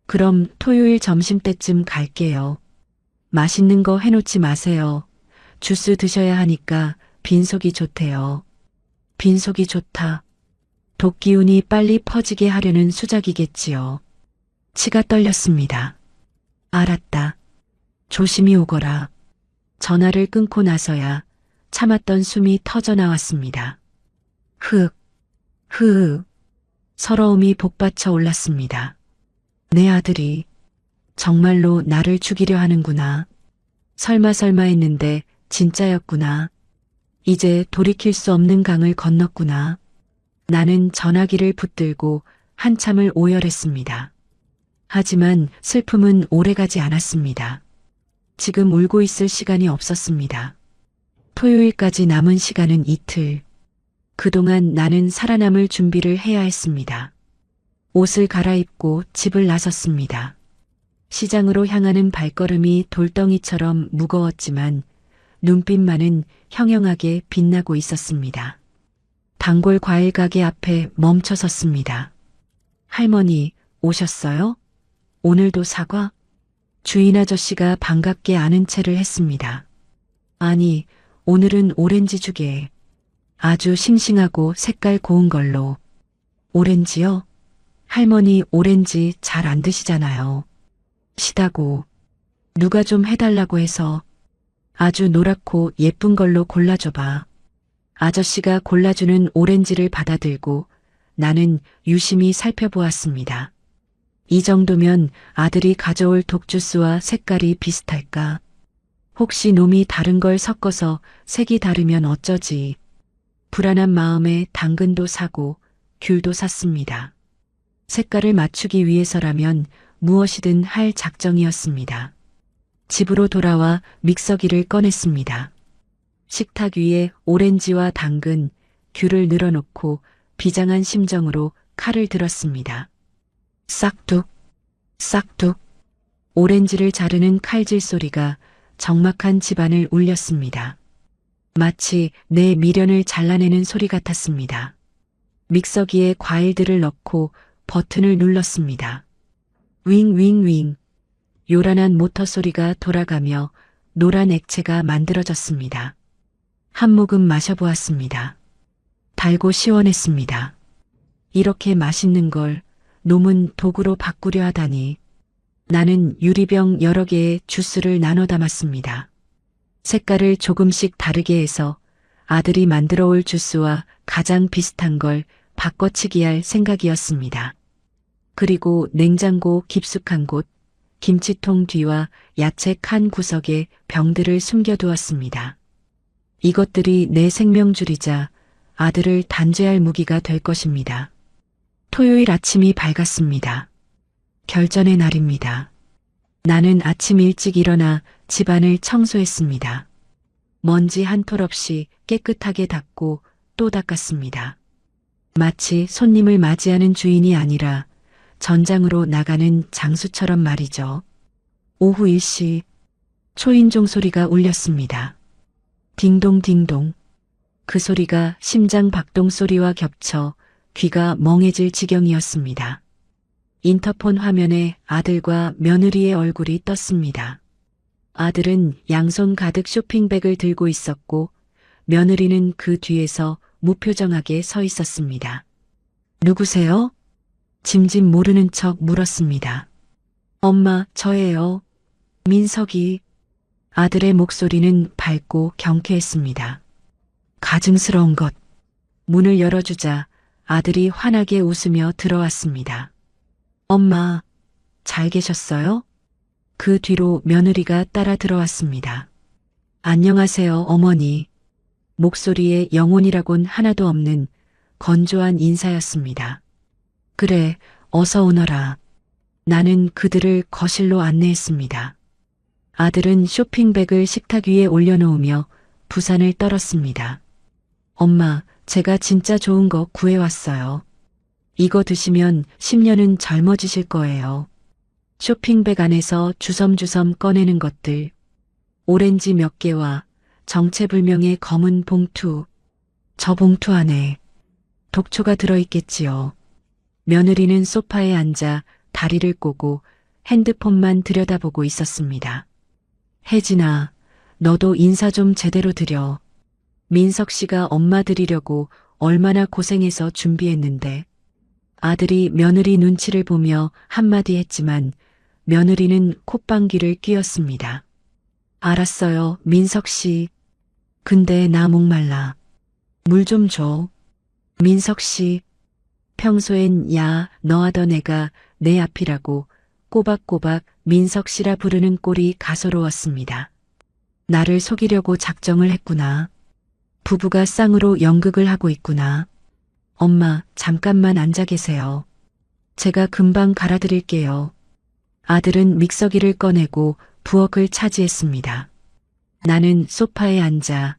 그럼 토요일 점심때쯤 갈게요. 맛있는 거 해놓지 마세요. 주스 드셔야 하니까 빈속이 좋대요. 빈속이 좋다. 독기운이 빨리 퍼지게 하려는 수작이겠지요. 치가 떨렸습니다. 알았다. 조심히 오거라. 전화를 끊고 나서야 참았던 숨이 터져 나왔습니다. 흑, 흐, 서러움이 복받쳐 올랐습니다. 내 아들이 정말로 나를 죽이려 하는구나. 설마 했는데 진짜였구나. 이제 돌이킬 수 없는 강을 건넜구나. 나는 전화기를 붙들고 한참을 오열했습니다. 하지만 슬픔은 오래가지 않았습니다. 지금 울고 있을 시간이 없었습니다. 토요일까지 남은 시간은 이틀. 그동안 나는 살아남을 준비를 해야 했습니다. 옷을 갈아입고 집을 나섰습니다. 시장으로 향하는 발걸음이 돌덩이처럼 무거웠지만 눈빛만은 형형하게 빛나고 있었습니다. 단골 과일 가게 앞에 멈춰 섰습니다. 할머니, 오셨어요? 오늘도 사과? 주인 아저씨가 반갑게 아는 체를 했습니다. 아니, 오늘은 오렌지 주게. 아주 싱싱하고 색깔 고운 걸로. 오렌지요? 할머니 오렌지 잘 안 드시잖아요. 시다고. 누가 좀 해달라고 해서. 아주 노랗고 예쁜 걸로 골라줘봐. 아저씨가 골라주는 오렌지를 받아들고 나는 유심히 살펴보았습니다. 이 정도면 아들이 가져올 독주스와 색깔이 비슷할까? 혹시 놈이 다른 걸 섞어서 색이 다르면 어쩌지? 불안한 마음에 당근도 사고 귤도 샀습니다. 색깔을 맞추기 위해서라면 무엇이든 할 작정이었습니다. 집으로 돌아와 믹서기를 꺼냈습니다. 식탁 위에 오렌지와 당근, 귤을 늘어놓고 비장한 심정으로 칼을 들었습니다. 싹둑, 싹둑. 오렌지를 자르는 칼질 소리가 적막한 집안을 울렸습니다. 마치 내 미련을 잘라내는 소리 같았습니다. 믹서기에 과일들을 넣고 버튼을 눌렀습니다. 윙윙윙. 요란한 모터 소리가 돌아가며 노란 액체가 만들어졌습니다. 한 모금 마셔보았습니다. 달고 시원했습니다. 이렇게 맛있는 걸 놈은 도구로 바꾸려 하다니. 나는 유리병 여러 개의 주스를 나눠 담았습니다. 색깔을 조금씩 다르게 해서 아들이 만들어 올 주스와 가장 비슷한 걸 바꿔치기 할 생각이었습니다. 그리고 냉장고 깊숙한 곳, 김치통 뒤와 야채 칸 구석에 병들을 숨겨두었습니다. 이것들이 내 생명줄이자 아들을 단죄할 무기가 될 것입니다. 토요일 아침이 밝았습니다. 결전의 날입니다. 나는 아침 일찍 일어나 집안을 청소했습니다. 먼지 한 톨 없이 깨끗하게 닦고 또 닦았습니다. 마치 손님을 맞이하는 주인이 아니라 전장으로 나가는 장수처럼 말이죠. 오후 1시 초인종 소리가 울렸습니다. 딩동딩동. 그 소리가 심장 박동 소리와 겹쳐 귀가 멍해질 지경이었습니다. 인터폰 화면에 아들과 며느리의 얼굴이 떴습니다. 아들은 양손 가득 쇼핑백을 들고 있었고 며느리는 그 뒤에서 무표정하게 서 있었습니다. 누구세요? 짐짓 모르는 척 물었습니다. 엄마, 저예요. 민석이. 아들의 목소리는 밝고 경쾌했습니다. 가증스러운 것. 문을 열어주자 아들이 환하게 웃으며 들어왔습니다. 엄마, 잘 계셨어요? 그 뒤로 며느리가 따라 들어왔습니다. 안녕하세요, 어머니. 목소리에 영혼이라곤 하나도 없는 건조한 인사였습니다. 그래, 어서 오너라. 나는 그들을 거실로 안내했습니다. 아들은 쇼핑백을 식탁 위에 올려놓으며 부산을 떨었습니다. 엄마, 제가 진짜 좋은 거 구해왔어요. 이거 드시면 10년은 젊어지실 거예요. 쇼핑백 안에서 주섬주섬 꺼내는 것들. 오렌지 몇 개와 정체불명의 검은 봉투. 저 봉투 안에 독초가 들어있겠지요. 며느리는 소파에 앉아 다리를 꼬고 핸드폰만 들여다보고 있었습니다. 혜진아, 너도 인사 좀 제대로 드려. 민석 씨가 엄마 드리려고 얼마나 고생해서 준비했는데. 아들이 며느리 눈치를 보며 한마디 했지만 며느리는 콧방귀를 뀌었습니다. 알았어요, 민석 씨. 근데 나 목말라. 물 좀 줘. 민석 씨. 평소엔 야, 너 하던 애가 내 앞이라고 꼬박꼬박 민석 씨라 부르는 꼴이 가소로웠습니다. 나를 속이려고 작정을 했구나. 부부가 쌍으로 연극을 하고 있구나. 엄마, 잠깐만 앉아 계세요. 제가 금방 갈아드릴게요. 아들은 믹서기를 꺼내고 부엌을 차지했습니다. 나는 소파에 앉아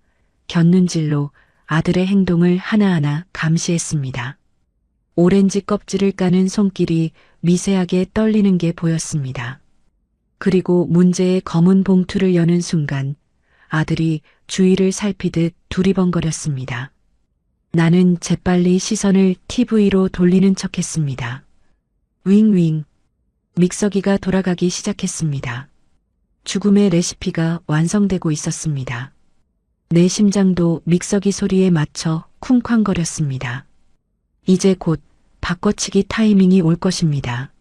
곁눈질로 아들의 행동을 하나하나 감시했습니다. 오렌지 껍질을 까는 손길이 미세하게 떨리는 게 보였습니다. 그리고 문제의 검은 봉투를 여는 순간 아들이 주위를 살피듯 두리번거렸습니다. 나는 재빨리 시선을 TV로 돌리는 척했습니다. 윙윙. 믹서기가 돌아가기 시작했습니다. 죽음의 레시피가 완성되고 있었습니다. 내 심장도 믹서기 소리에 맞춰 쿵쾅거렸습니다. 이제 곧 바꿔치기 타이밍이 올 것입니다.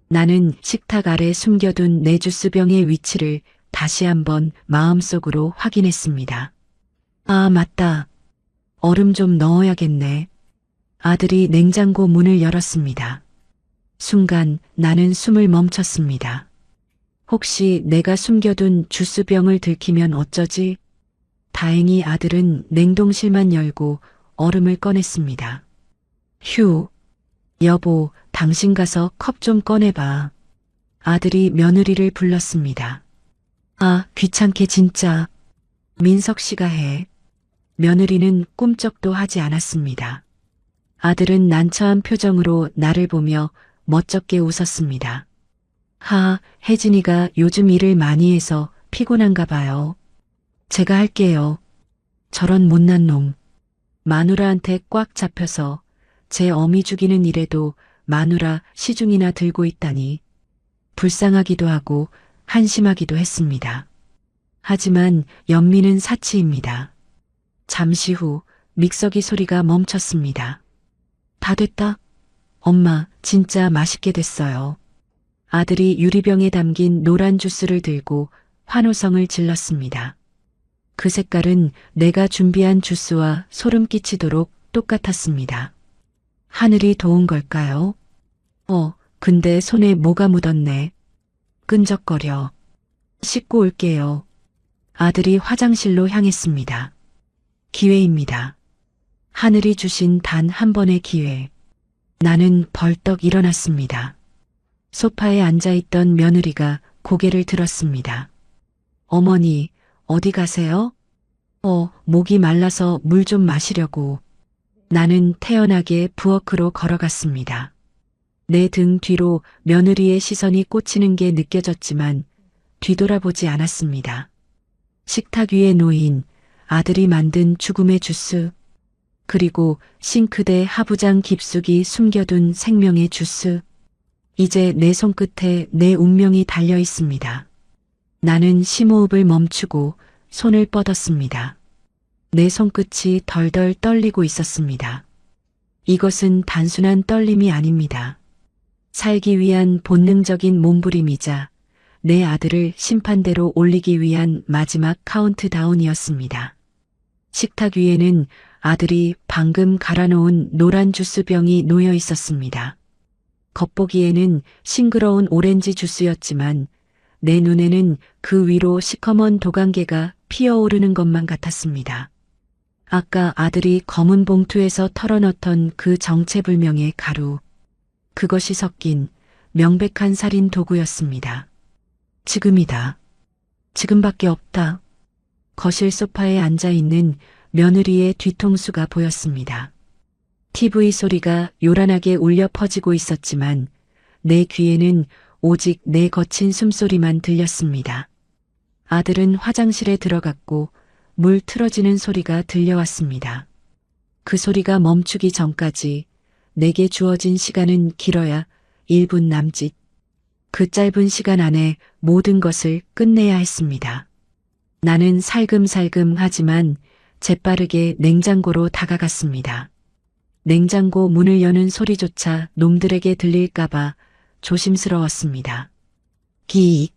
나는 식탁 아래 숨겨둔 내 주스병의 위치를 다시 한번 마음속으로 확인했습니다. 아, 맞다. 얼음 좀 넣어야겠네. 아들이 냉장고 문을 열었습니다. 순간 나는 숨을 멈췄습니다. 혹시 내가 숨겨둔 주스병을 들키면 어쩌지? 다행히 아들은 냉동실만 열고 얼음을 꺼냈습니다. 휴. 여보, 당신 가서 컵 좀 꺼내봐. 아들이 며느리를 불렀습니다. 아, 귀찮게 진짜. 민석 씨가 해. 며느리는 꿈쩍도 하지 않았습니다. 아들은 난처한 표정으로 나를 보며 멋쩍게 웃었습니다. 하, 혜진이가 요즘 일을 많이 해서 피곤한가 봐요. 제가 할게요. 저런 못난 놈. 마누라한테 꽉 잡혀서 제 어미 죽이는 일에도 마누라 시중이나 들고 있다니. 불쌍하기도 하고 한심하기도 했습니다. 하지만 연민은 사치입니다. 잠시 후 믹서기 소리가 멈췄습니다. 다 됐다. 엄마, 진짜 맛있게 됐어요. 아들이 유리병에 담긴 노란 주스를 들고 환호성을 질렀습니다. 그 색깔은 내가 준비한 주스와 소름 끼치도록 똑같았습니다. 하늘이 도운 걸까요? 근데 손에 뭐가 묻었네. 끈적거려. 씻고 올게요. 아들이 화장실로 향했습니다. 기회입니다. 하늘이 주신 단 한 번의 기회. 나는 벌떡 일어났습니다. 소파에 앉아있던 며느리가 고개를 들었습니다. 어머니, 어디 가세요? 목이 말라서 물 좀 마시려고. 나는 태연하게 부엌으로 걸어갔습니다. 내 등 뒤로 며느리의 시선이 꽂히는 게 느껴졌지만 뒤돌아보지 않았습니다. 식탁 위에 놓인 아들이 만든 죽음의 주스, 그리고 싱크대 하부장 깊숙이 숨겨둔 생명의 주스. 이제 내 손끝에 내 운명이 달려 있습니다. 나는 심호흡을 멈추고 손을 뻗었습니다. 내 손끝이 덜덜 떨리고 있었습니다. 이것은 단순한 떨림이 아닙니다. 살기 위한 본능적인 몸부림이자 내 아들을 심판대로 올리기 위한 마지막 카운트다운이었습니다. 식탁 위에는 아들이 방금 갈아놓은 노란 주스병이 놓여 있었습니다. 겉보기에는 싱그러운 오렌지 주스였지만 내 눈에는 그 위로 시커먼 도관계가 피어오르는 것만 같았습니다. 아까 아들이 검은 봉투에서 털어넣던 그 정체불명의 가루, 그것이 섞인 명백한 살인 도구였습니다. 지금이다. 지금밖에 없다. 거실 소파에 앉아있는 며느리의 뒤통수가 보였습니다. TV 소리가 요란하게 울려 퍼지고 있었지만 내 귀에는 오직 내 거친 숨소리만 들렸습니다. 아들은 화장실에 들어갔고 물 틀어지는 소리가 들려왔습니다. 그 소리가 멈추기 전까지 내게 주어진 시간은 길어야 1분 남짓. 그 짧은 시간 안에 모든 것을 끝내야 했습니다. 나는 살금살금 하지만 재빠르게 냉장고로 다가갔습니다. 냉장고 문을 여는 소리조차 놈들에게 들릴까봐 조심스러웠습니다. 기익.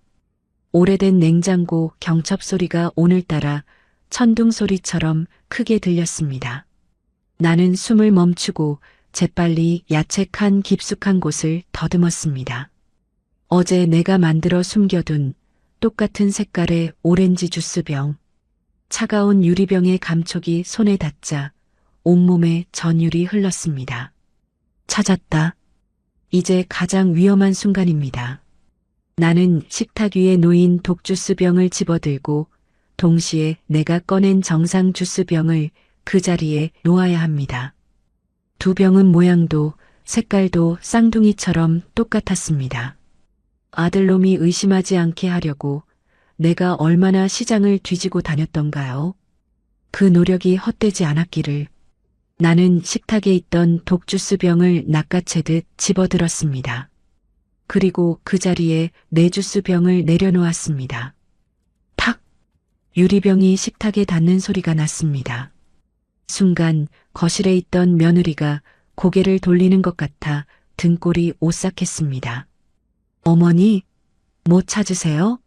오래된 냉장고 경첩 소리가 오늘따라 천둥 소리처럼 크게 들렸습니다. 나는 숨을 멈추고 재빨리 야채 칸 깊숙한 곳을 더듬었습니다. 어제 내가 만들어 숨겨둔 똑같은 색깔의 오렌지 주스병. 차가운 유리병의 감촉이 손에 닿자 온몸에 전율이 흘렀습니다. 찾았다. 이제 가장 위험한 순간입니다. 나는 식탁 위에 놓인 독주스병을 집어들고 동시에 내가 꺼낸 정상 주스병을 그 자리에 놓아야 합니다. 두 병은 모양도 색깔도 쌍둥이처럼 똑같았습니다. 아들놈이 의심하지 않게 하려고 내가 얼마나 시장을 뒤지고 다녔던가요? 그 노력이 헛되지 않았기를. 나는 식탁에 있던 독주스병을 낚아채듯 집어들었습니다. 그리고 그 자리에 내 주스병을 내려놓았습니다. 탁! 유리병이 식탁에 닿는 소리가 났습니다. 순간 거실에 있던 며느리가 고개를 돌리는 것 같아 등골이 오싹했습니다. 어머니, 뭐 찾으세요?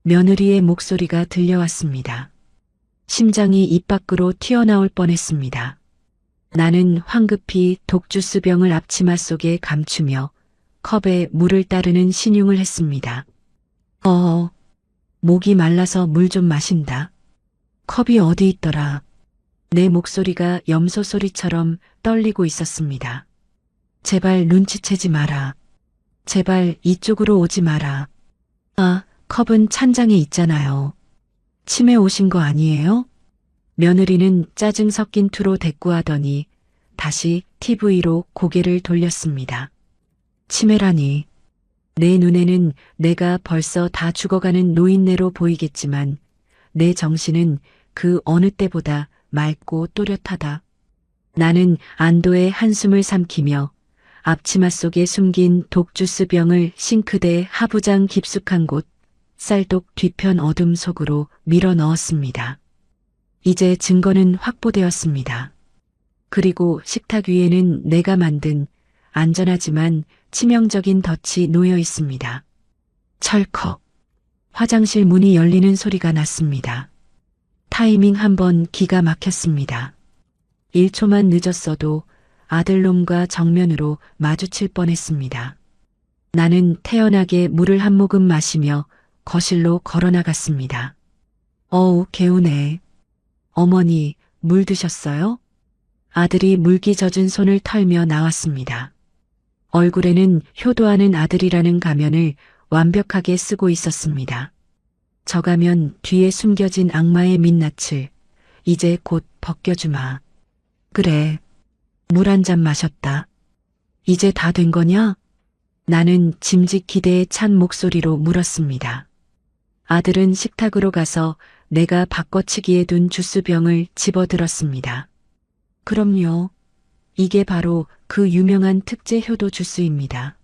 며느리의 목소리가 들려왔습니다. 심장이 입 밖으로 튀어나올 뻔했습니다. 나는 황급히 독주스병을 앞치마 속에 감추며 컵에 물을 따르는 신용을 했습니다. 목이 말라서 물 좀 마신다. 컵이 어디 있더라. 내 목소리가 염소 소리처럼 떨리고 있었습니다. 제발 눈치채지 마라. 제발 이쪽으로 오지 마라. 아, 컵은 찬장에 있잖아요. 치매 오신 거 아니에요? 며느리는 짜증 섞인 투로 대꾸하더니 다시 TV로 고개를 돌렸습니다. 치매라니. 내 눈에는 내가 벌써 다 죽어가는 노인네로 보이겠지만 내 정신은 그 어느 때보다 맑고 또렷하다. 나는 안도의 한숨을 삼키며 앞치마 속에 숨긴 독주스병을 싱크대의 하부장 깊숙한 곳 쌀독 뒤편 어둠 속으로 밀어 넣었습니다. 이제 증거는 확보되었습니다. 그리고 식탁 위에는 내가 만든 안전하지만 치명적인 덫이 놓여 있습니다. 철컥. 화장실 문이 열리는 소리가 났습니다. 타이밍 한번 기가 막혔습니다. 1초만 늦었어도 아들놈과 정면으로 마주칠 뻔했습니다. 나는 태연하게 물을 한 모금 마시며 거실로 걸어나갔습니다. 어우, 개운해. 어머니, 물 드셨어요? 아들이 물기 젖은 손을 털며 나왔습니다. 얼굴에는 효도하는 아들이라는 가면을 완벽하게 쓰고 있었습니다. 저 가면 뒤에 숨겨진 악마의 민낯을 이제 곧 벗겨주마. 그래, 물 한 잔 마셨다. 이제 다 된 거냐? 나는 짐짓 기대에 찬 목소리로 물었습니다. 아들은 식탁으로 가서 내가 바꿔치기에 둔 주스병을 집어들었습니다. 그럼요. 이게 바로 그 유명한 특제 효도 주스입니다.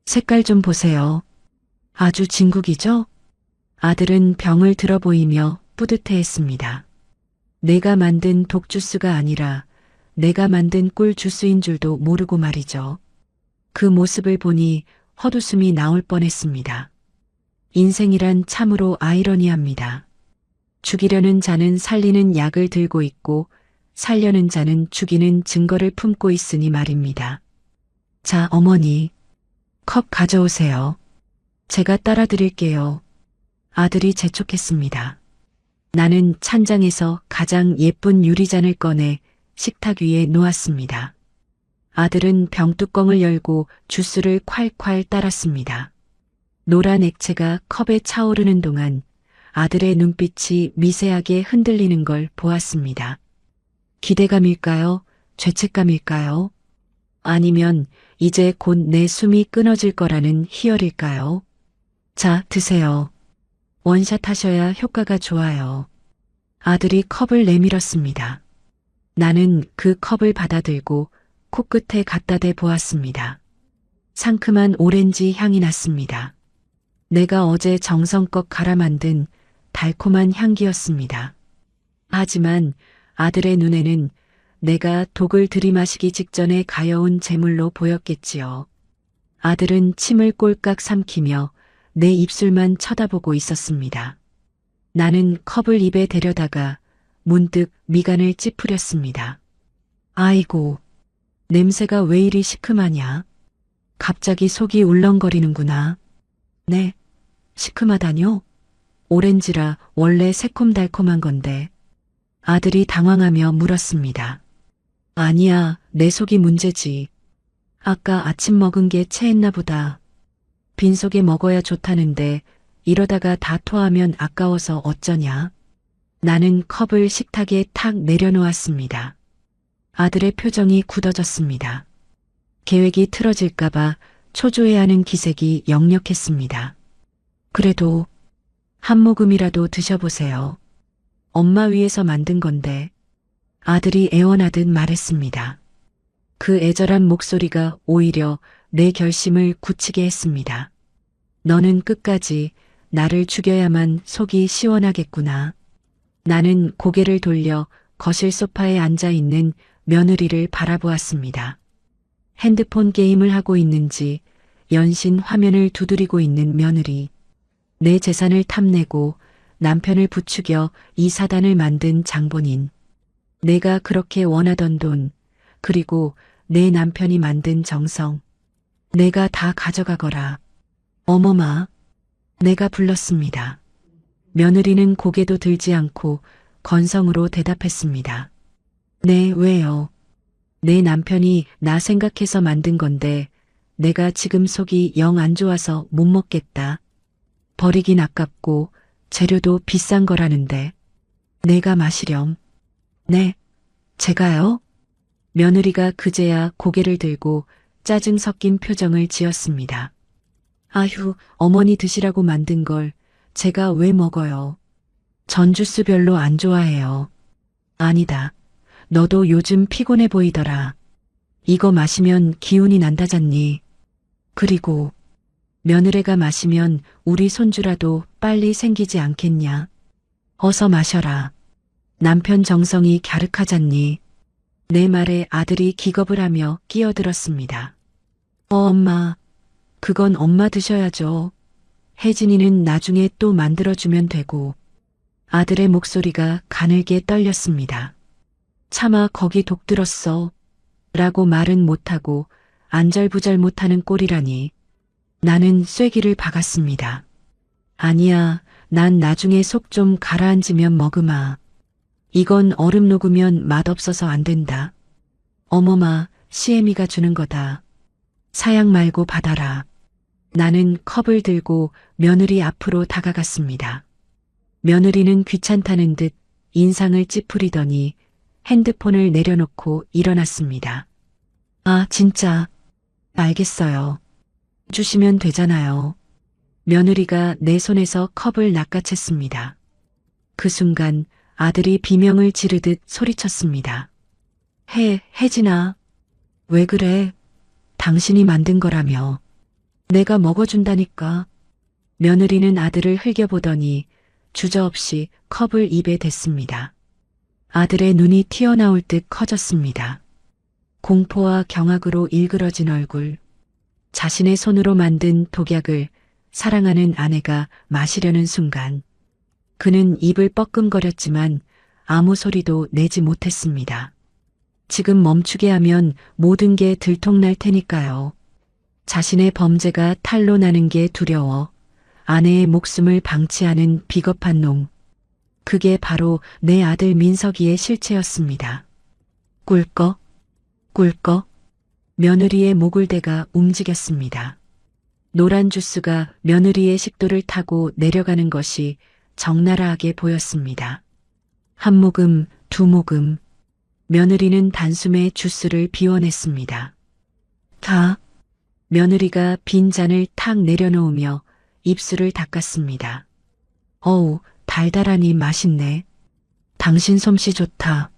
색깔 좀 보세요. 아주 진국이죠? 아들은 병을 들어 보이며 뿌듯해했습니다. 내가 만든 독주스가 아니라 내가 만든 꿀 주스인 줄도 모르고 말이죠. 그 모습을 보니 헛웃음이 나올 뻔했습니다. 인생이란 참으로 아이러니합니다. 죽이려는 자는 살리는 약을 들고 있고 살려는 자는 죽이는 증거를 품고 있으니 말입니다. 자, 어머니, 컵 가져오세요. 제가 따라 드릴게요. 아들이 재촉했습니다. 나는 찬장에서 가장 예쁜 유리잔을 꺼내 식탁 위에 놓았습니다. 아들은 병뚜껑을 열고 주스를 콸콸 따랐습니다. 노란 액체가 컵에 차오르는 동안 아들의 눈빛이 미세하게 흔들리는 걸 보았습니다. 기대감일까요? 죄책감일까요? 아니면 이제 곧 내 숨이 끊어질 거라는 희열일까요? 자, 드세요. 원샷 하셔야 효과가 좋아요. 아들이 컵을 내밀었습니다. 나는 그 컵을 받아들고 코끝에 갖다 대 보았습니다. 상큼한 오렌지 향이 났습니다. 내가 어제 정성껏 갈아 만든 달콤한 향기였습니다. 하지만 아들의 눈에는 내가 독을 들이마시기 직전에 가여운 재물로 보였겠지요. 아들은 침을 꼴깍 삼키며 내 입술만 쳐다보고 있었습니다. 나는 컵을 입에 대려다가 문득 미간을 찌푸렸습니다. 아이고, 냄새가 왜 이리 시큼하냐? 갑자기 속이 울렁거리는구나. 네, 시큼하다뇨? 오렌지라 원래 새콤달콤한 건데. 아들이 당황하며 물었습니다. 아니야, 내 속이 문제지. 아까 아침 먹은 게 체했나 보다. 빈속에 먹어야 좋다는데 이러다가 다 토하면 아까워서 어쩌냐. 나는 컵을 식탁에 탁 내려놓았습니다. 아들의 표정이 굳어졌습니다. 계획이 틀어질까봐 초조해하는 기색이 역력했습니다. 그래도 한 모금이라도 드셔보세요. 엄마 위해서 만든 건데. 아들이 애원하듯 말했습니다. 그 애절한 목소리가 오히려 내 결심을 굳히게 했습니다. 너는 끝까지 나를 죽여야만 속이 시원하겠구나. 나는 고개를 돌려 거실 소파에 앉아 있는 며느리를 바라보았습니다. 핸드폰 게임을 하고 있는지 연신 화면을 두드리고 있는 며느리. 내 재산을 탐내고 남편을 부추겨 이 사단을 만든 장본인. 내가 그렇게 원하던 돈, 그리고 내 남편이 만든 정성. 내가 다 가져가거라. 어머마. 내가 불렀습니다. 며느리는 고개도 들지 않고 건성으로 대답했습니다. 네, 왜요? 내 남편이 나 생각해서 만든 건데 내가 지금 속이 영 안 좋아서 못 먹겠다. 버리긴 아깝고 재료도 비싼 거라는데 내가 마시렴. 네, 제가요? 며느리가 그제야 고개를 들고 짜증 섞인 표정을 지었습니다. 아휴, 어머니 드시라고 만든 걸 제가 왜 먹어요? 전 주스 별로 안 좋아해요. 아니다. 너도 요즘 피곤해 보이더라. 이거 마시면 기운이 난다잖니. 그리고 며느리가 마시면 우리 손주라도 빨리 생기지 않겠냐. 어서 마셔라. 남편 정성이 갸륵하잖니. 내 말에 아들이 기겁을 하며 끼어들었습니다. 엄마. 그건 엄마 드셔야죠. 혜진이는 나중에 또 만들어주면 되고. 아들의 목소리가 가늘게 떨렸습니다. 차마 거기 독 들었어. 라고 말은 못하고 안절부절 못하는 꼴이라니. 나는 쐐기를 박았습니다. 아니야, 난 나중에 속 좀 가라앉으면 먹으마. 이건 얼음 녹으면 맛없어서 안 된다. 어머마, 시애미가 주는 거다. 사양 말고 받아라. 나는 컵을 들고 며느리 앞으로 다가갔습니다. 며느리는 귀찮다는 듯 인상을 찌푸리더니 핸드폰을 내려놓고 일어났습니다. 아, 진짜. 알겠어요. 주시면 되잖아요. 며느리가 내 손에서 컵을 낚아챘습니다. 그 순간 아들이 비명을 지르듯 소리쳤습니다. 혜진아. 왜 그래? 당신이 만든 거라며. 내가 먹어준다니까. 며느리는 아들을 흘겨보더니 주저없이 컵을 입에 댔습니다. 아들의 눈이 튀어나올 듯 커졌습니다. 공포와 경악으로 일그러진 얼굴. 자신의 손으로 만든 독약을 사랑하는 아내가 마시려는 순간 그는 입을 뻐끔거렸지만 아무 소리도 내지 못했습니다. 지금 멈추게 하면 모든 게 들통날 테니까요. 자신의 범죄가 탄로 나는 게 두려워 아내의 목숨을 방치하는 비겁한 놈. 그게 바로 내 아들 민석이의 실체였습니다. 꿀꺽, 꿀꺽. 며느리의 목을대가 움직였습니다. 노란 주스가 며느리의 식도를 타고 내려가는 것이 적나라하게 보였습니다. 한 모금, 두 모금. 며느리는 단숨에 주스를 비워냈습니다. 좋다. 며느리가 빈 잔을 탁 내려놓으며 입술을 닦았습니다. 어우, 달달하니 맛있네. 당신 솜씨 좋다.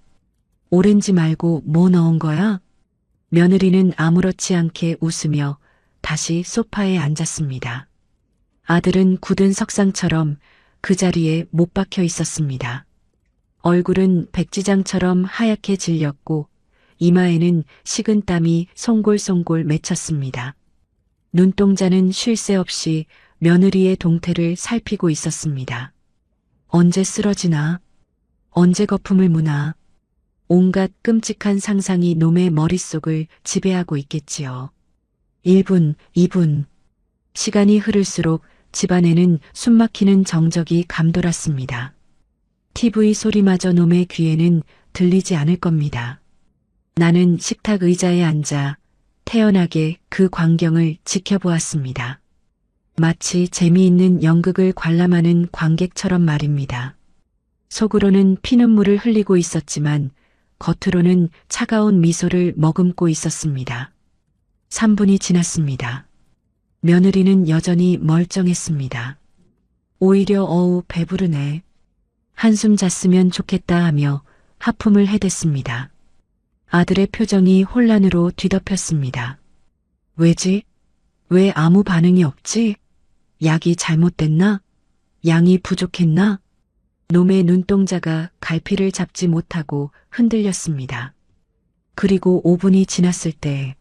오렌지 말고 뭐 넣은 거야? 며느리는 아무렇지 않게 웃으며 다시 소파에 앉았습니다. 아들은 굳은 석상처럼 그 자리에 못 박혀 있었습니다. 얼굴은 백지장처럼 하얗게 질렸고 이마에는 식은 땀이 송골송골 맺혔습니다. 눈동자는 쉴 새 없이 며느리의 동태를 살피고 있었습니다. 언제 쓰러지나? 언제 거품을 무나? 온갖 끔찍한 상상이 놈의 머릿속을 지배하고 있겠지요. 1분, 2분. 시간이 흐를수록 집안에는 숨막히는 정적이 감돌았습니다. TV 소리마저 놈의 귀에는 들리지 않을 겁니다. 나는 식탁 의자에 앉아 태연하게 그 광경을 지켜보았습니다. 마치 재미있는 연극을 관람하는 관객처럼 말입니다. 속으로는 피눈물을 흘리고 있었지만 겉으로는 차가운 미소를 머금고 있었습니다. 3분이 지났습니다. 며느리는 여전히 멀쩡했습니다. 오히려 어우 배부르네. 한숨 잤으면 좋겠다 하며 하품을 해댔습니다. 아들의 표정이 혼란으로 뒤덮였습니다. 왜지? 왜 아무 반응이 없지? 약이 잘못됐나? 양이 부족했나? 놈의 눈동자가 갈피를 잡지 못하고 흔들렸습니다. 그리고 5분이 지났을 때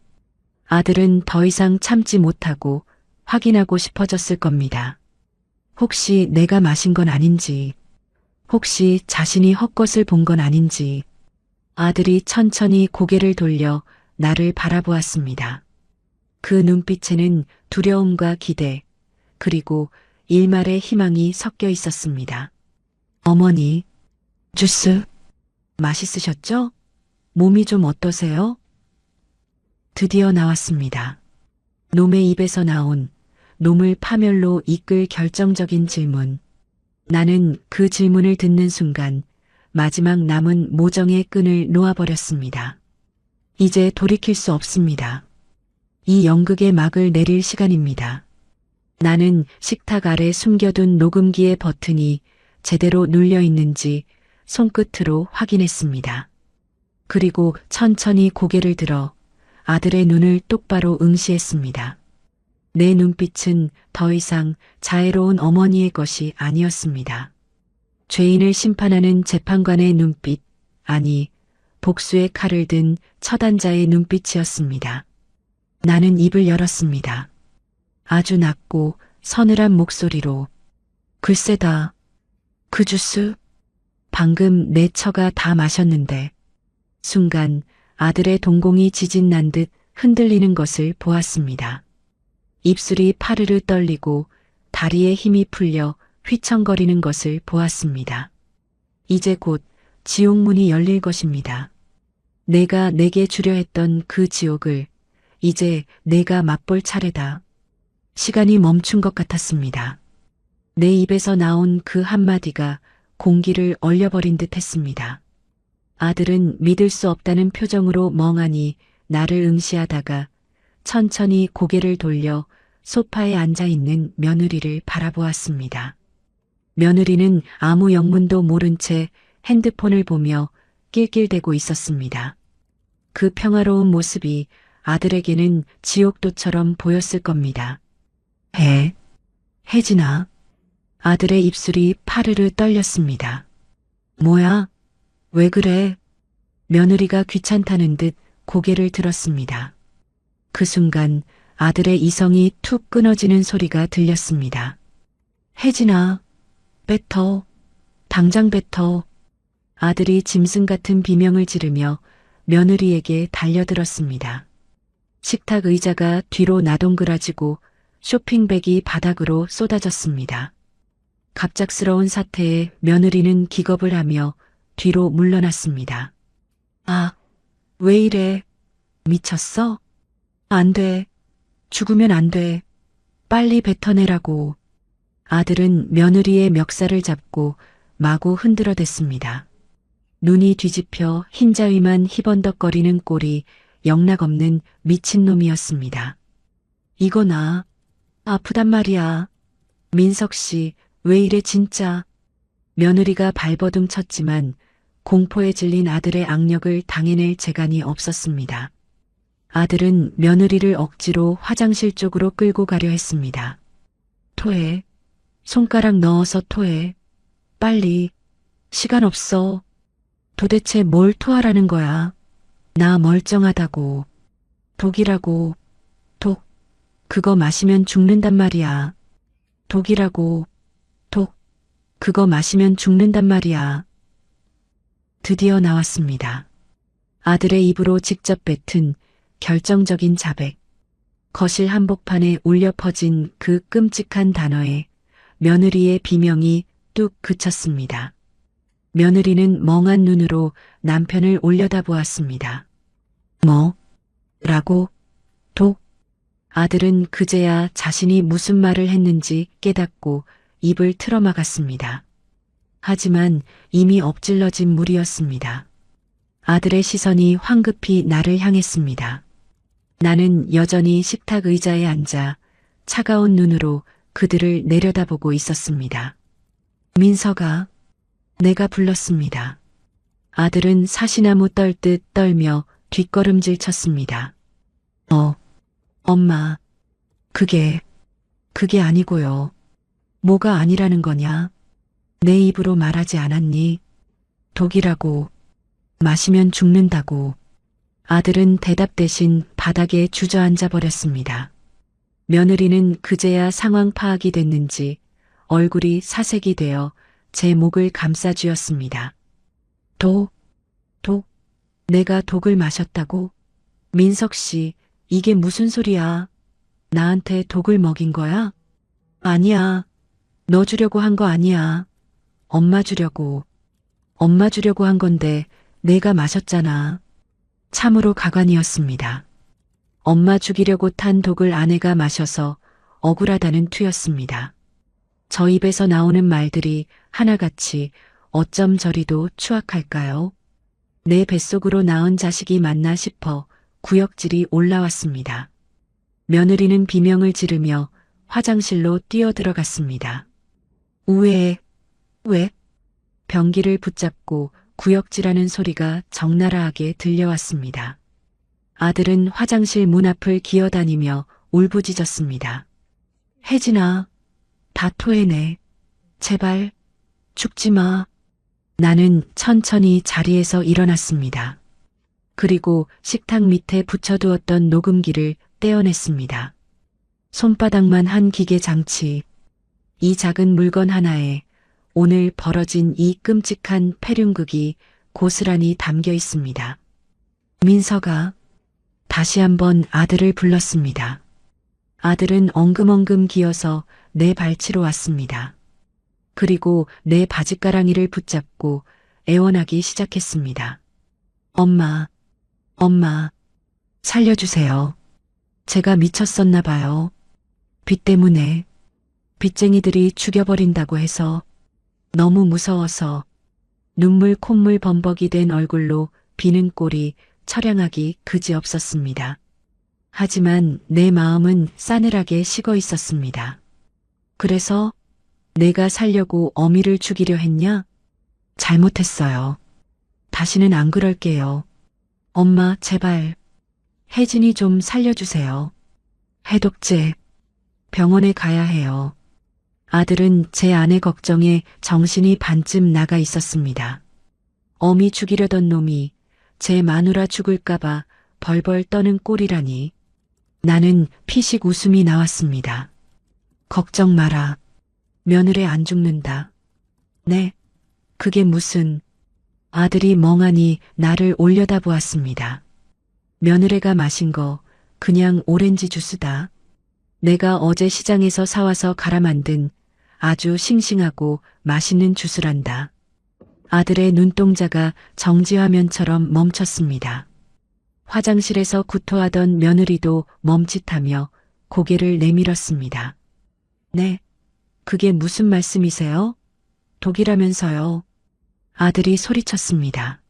아들은 더 이상 참지 못하고 확인하고 싶어졌을 겁니다. 혹시 내가 마신 건 아닌지, 혹시 자신이 헛것을 본 건 아닌지. 아들이 천천히 고개를 돌려 나를 바라보았습니다. 그 눈빛에는 두려움과 기대, 그리고 일말의 희망이 섞여 있었습니다. 어머니, 주스 맛있으셨죠? 몸이 좀 어떠세요? 드디어 나왔습니다. 놈의 입에서 나온 놈을 파멸로 이끌 결정적인 질문. 나는 그 질문을 듣는 순간 마지막 남은 모정의 끈을 놓아버렸습니다. 이제 돌이킬 수 없습니다. 이 연극의 막을 내릴 시간입니다. 나는 식탁 아래 숨겨둔 녹음기의 버튼이 제대로 눌려 있는지 손끝으로 확인했습니다. 그리고 천천히 고개를 들어 아들의 눈을 똑바로 응시했습니다. 내 눈빛은 더 이상 자애로운 어머니의 것이 아니었습니다. 죄인을 심판하는 재판관의 눈빛, 아니, 복수의 칼을 든 처단자의 눈빛이었습니다. 나는 입을 열었습니다. 아주 낮고 서늘한 목소리로, 글쎄다, 그 주스, 방금 내 처가 다 마셨는데. 순간 아들의 동공이 지진난 듯 흔들리는 것을 보았습니다. 입술이 파르르 떨리고 다리에 힘이 풀려 휘청거리는 것을 보았습니다. 이제 곧 지옥문이 열릴 것입니다. 내가 내게 주려 했던 그 지옥을 이제 내가 맛볼 차례다. 시간이 멈춘 것 같았습니다. 내 입에서 나온 그 한마디가 공기를 얼려버린 듯 했습니다. 아들은 믿을 수 없다는 표정으로 멍하니 나를 응시하다가 천천히 고개를 돌려 소파에 앉아있는 며느리를 바라보았습니다. 며느리는 아무 영문도 모른 채 핸드폰을 보며 낄낄대고 있었습니다. 그 평화로운 모습이 아들에게는 지옥도처럼 보였을 겁니다. 혜진아. 아들의 입술이 파르르 떨렸습니다. 뭐야? 왜 그래? 며느리가 귀찮다는 듯 고개를 들었습니다. 그 순간 아들의 이성이 툭 끊어지는 소리가 들렸습니다. 혜진아, 뱉어. 당장 뱉어. 아들이 짐승 같은 비명을 지르며 며느리에게 달려들었습니다. 식탁 의자가 뒤로 나동그라지고 쇼핑백이 바닥으로 쏟아졌습니다. 갑작스러운 사태에 며느리는 기겁을 하며 뒤로 물러났습니다. 아, 왜 이래? 미쳤어? 안 돼. 죽으면 안 돼. 빨리 뱉어내라고. 아들은 며느리의 멱살을 잡고 마구 흔들어댔습니다. 눈이 뒤집혀 흰자위만 희번덕거리는 꼴이 영락없는 미친놈이었습니다. 이거 나 아프단 말이야. 민석 씨, 왜 이래 진짜. 며느리가 발버둥 쳤지만 공포에 질린 아들의 악력을 당해낼 재간이 없었습니다. 아들은 며느리를 억지로 화장실 쪽으로 끌고 가려 했습니다. 토해. 손가락 넣어서 토해. 빨리. 시간 없어. 도대체 뭘 토하라는 거야. 나 멀쩡하다고. 독이라고. 독. 그거 마시면 죽는단 말이야. 독이라고. 독. 그거 마시면 죽는단 말이야. 드디어 나왔습니다. 아들의 입으로 직접 뱉은 결정적인 자백. 거실 한복판에 울려 퍼진 그 끔찍한 단어에 며느리의 비명이 뚝 그쳤습니다. 며느리는 멍한 눈으로 남편을 올려다보았습니다. 뭐라고? 독? 아들은 그제야 자신이 무슨 말을 했는지 깨닫고 입을 틀어막았습니다. 하지만 이미 엎질러진 물이었습니다. 아들의 시선이 황급히 나를 향했습니다. 나는 여전히 식탁 의자에 앉아 차가운 눈으로 그들을 내려다보고 있었습니다. 민서가, 내가 불렀습니다. 아들은 사시나무 떨듯 떨며 뒷걸음질 쳤습니다. 엄마, 그게 아니고요. 뭐가 아니라는 거냐? 내 입으로 말하지 않았니? 독이라고. 마시면 죽는다고. 아들은 대답 대신 바닥에 주저앉아 버렸습니다. 며느리는 그제야 상황 파악이 됐는지 얼굴이 사색이 되어 제 목을 감싸쥐었습니다. 독? 내가 독을 마셨다고? 민석 씨, 이게 무슨 소리야? 나한테 독을 먹인 거야? 아니야. 너 주려고 한 거 아니야. 엄마 주려고 한 건데 내가 마셨잖아. 참으로 가관이었습니다. 엄마 죽이려고 탄 독을 아내가 마셔서 억울하다는 투였습니다. 저 입에서 나오는 말들이 하나같이 어쩜 저리도 추악할까요? 내 뱃속으로 낳은 자식이 맞나 싶어 구역질이 올라왔습니다. 며느리는 비명을 지르며 화장실로 뛰어들어갔습니다. 왜? 변기를 붙잡고 구역질하는 소리가 적나라하게 들려왔습니다. 아들은 화장실 문 앞을 기어다니며 울부짖었습니다. 혜진아, 다 토해내. 제발, 죽지 마. 나는 천천히 자리에서 일어났습니다. 그리고 식탁 밑에 붙여두었던 녹음기를 떼어냈습니다. 손바닥만 한 기계 장치. 이 작은 물건 하나에 오늘 벌어진 이 끔찍한 폐륜극이 고스란히 담겨 있습니다. 민서가 다시 한번 아들을 불렀습니다. 아들은 엉금엉금 기어서 내 발치로 왔습니다. 그리고 내 바짓가랑이를 붙잡고 애원하기 시작했습니다. 엄마, 살려주세요. 제가 미쳤었나 봐요. 빚 때문에 빚쟁이들이 죽여버린다고 해서 너무 무서워서 눈물 콧물 범벅이 된 얼굴로 비는 꼴이 처량하기 그지없었습니다. 하지만 내 마음은 싸늘하게 식어 있었습니다. 그래서 내가 살려고 어미를 죽이려 했냐? 잘못했어요. 다시는 안 그럴게요. 엄마, 제발. 혜진이 좀 살려주세요. 해독제. 병원에 가야 해요. 아들은 제 아내 걱정에 정신이 반쯤 나가 있었습니다. 어미 죽이려던 놈이 제 마누라 죽을까봐 벌벌 떠는 꼴이라니. 나는 피식 웃음이 나왔습니다. 걱정 마라. 며느리 안 죽는다. 네, 그게 무슨. 아들이 멍하니 나를 올려다보았습니다. 며느리가 마신 거 그냥 오렌지 주스다. 내가 어제 시장에서 사와서 갈아 만든 아주 싱싱하고 맛있는 주스란다. 아들의 눈동자가 정지화면처럼 멈췄습니다. 화장실에서 구토하던 며느리도 멈칫하며 고개를 내밀었습니다. 네, 그게 무슨 말씀이세요? 독이라면서요. 아들이 소리쳤습니다.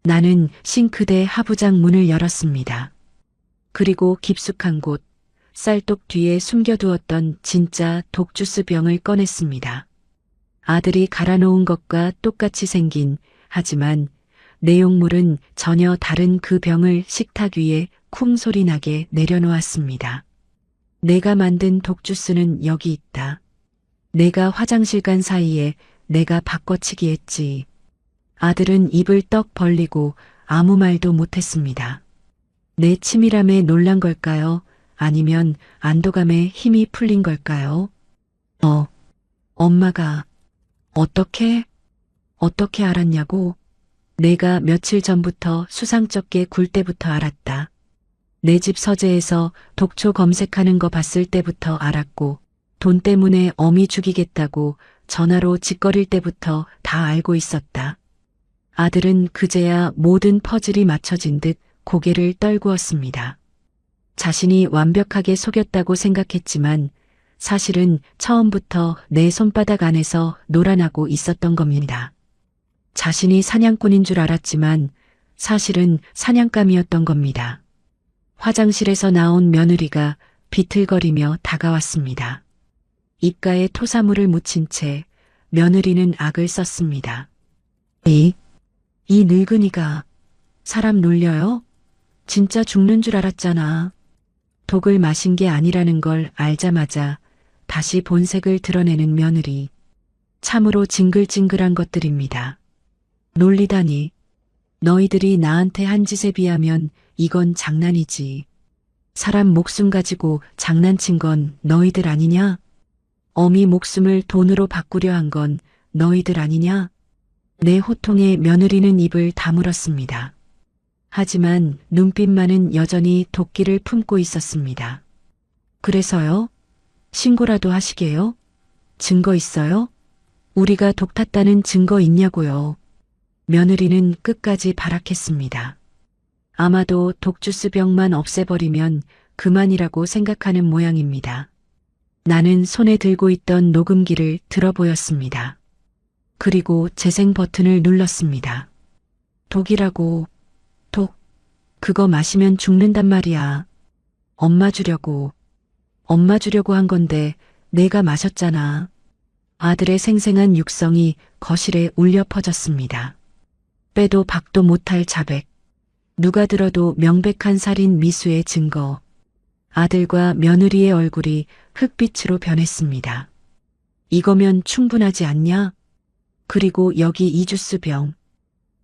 나는 싱크대 하부장 문을 열었습니다. 그리고 깊숙한 곳, 쌀독 뒤에 숨겨두었던 진짜 독주스 병을 꺼냈습니다. 아들이 갈아놓은 것과 똑같이 생긴, 하지만 내용물은 전혀 다른 그 병을 식탁 위에 쿵 소리 나게 내려놓았습니다. 내가 만든 독주스는 여기 있다. 내가 화장실 간 사이에 내가 바꿔치기 했지. 아들은 입을 떡 벌리고 아무 말도 못했습니다. 내 치밀함에 놀란 걸까요? 아니면 안도감에 힘이 풀린 걸까요? 엄마가 어떻게 알았냐고? 내가 며칠 전부터 수상쩍게 굴 때부터 알았다. 내 집 서재에서 독초 검색하는 거 봤을 때부터 알았고, 돈 때문에 어미 죽이겠다고 전화로 짓거릴 때부터 다 알고 있었다. 아들은 그제야 모든 퍼즐이 맞춰진 듯 고개를 떨구었습니다. 자신이 완벽하게 속였다고 생각했지만 사실은 처음부터 내 손바닥 안에서 놀아나고 있었던 겁니다. 자신이 사냥꾼인 줄 알았지만 사실은 사냥감이었던 겁니다. 화장실에서 나온 며느리가 비틀거리며 다가왔습니다. 입가에 토사물을 묻힌 채 며느리는 악을 썼습니다. 이 늙은이가 사람 놀려요? 진짜 죽는 줄 알았잖아. 독을 마신 게 아니라는 걸 알자마자 다시 본색을 드러내는 며느리. 참으로 징글징글한 것들입니다. 놀리다니. 너희들이 나한테 한 짓에 비하면 이건 장난이지. 사람 목숨 가지고 장난친 건 너희들 아니냐? 어미 목숨을 돈으로 바꾸려 한 건 너희들 아니냐? 내 호통에 며느리는 입을 다물었습니다. 하지만 눈빛만은 여전히 도끼를 품고 있었습니다. 그래서요? 신고라도 하시게요? 증거 있어요? 우리가 독 탔다는 증거 있냐고요? 며느리는 끝까지 발악했습니다. 아마도 독주스 병만 없애버리면 그만이라고 생각하는 모양입니다. 나는 손에 들고 있던 녹음기를 들어보였습니다. 그리고 재생 버튼을 눌렀습니다. 독이라고. 독. 그거 마시면 죽는단 말이야. 엄마 주려고 한 건데 내가 마셨잖아. 아들의 생생한 육성이 거실에 울려 퍼졌습니다. 빼도 박도 못할 자백. 누가 들어도 명백한 살인 미수의 증거. 아들과 며느리의 얼굴이 흑빛으로 변했습니다. 이거면 충분하지 않냐? 그리고 여기 이주스 병.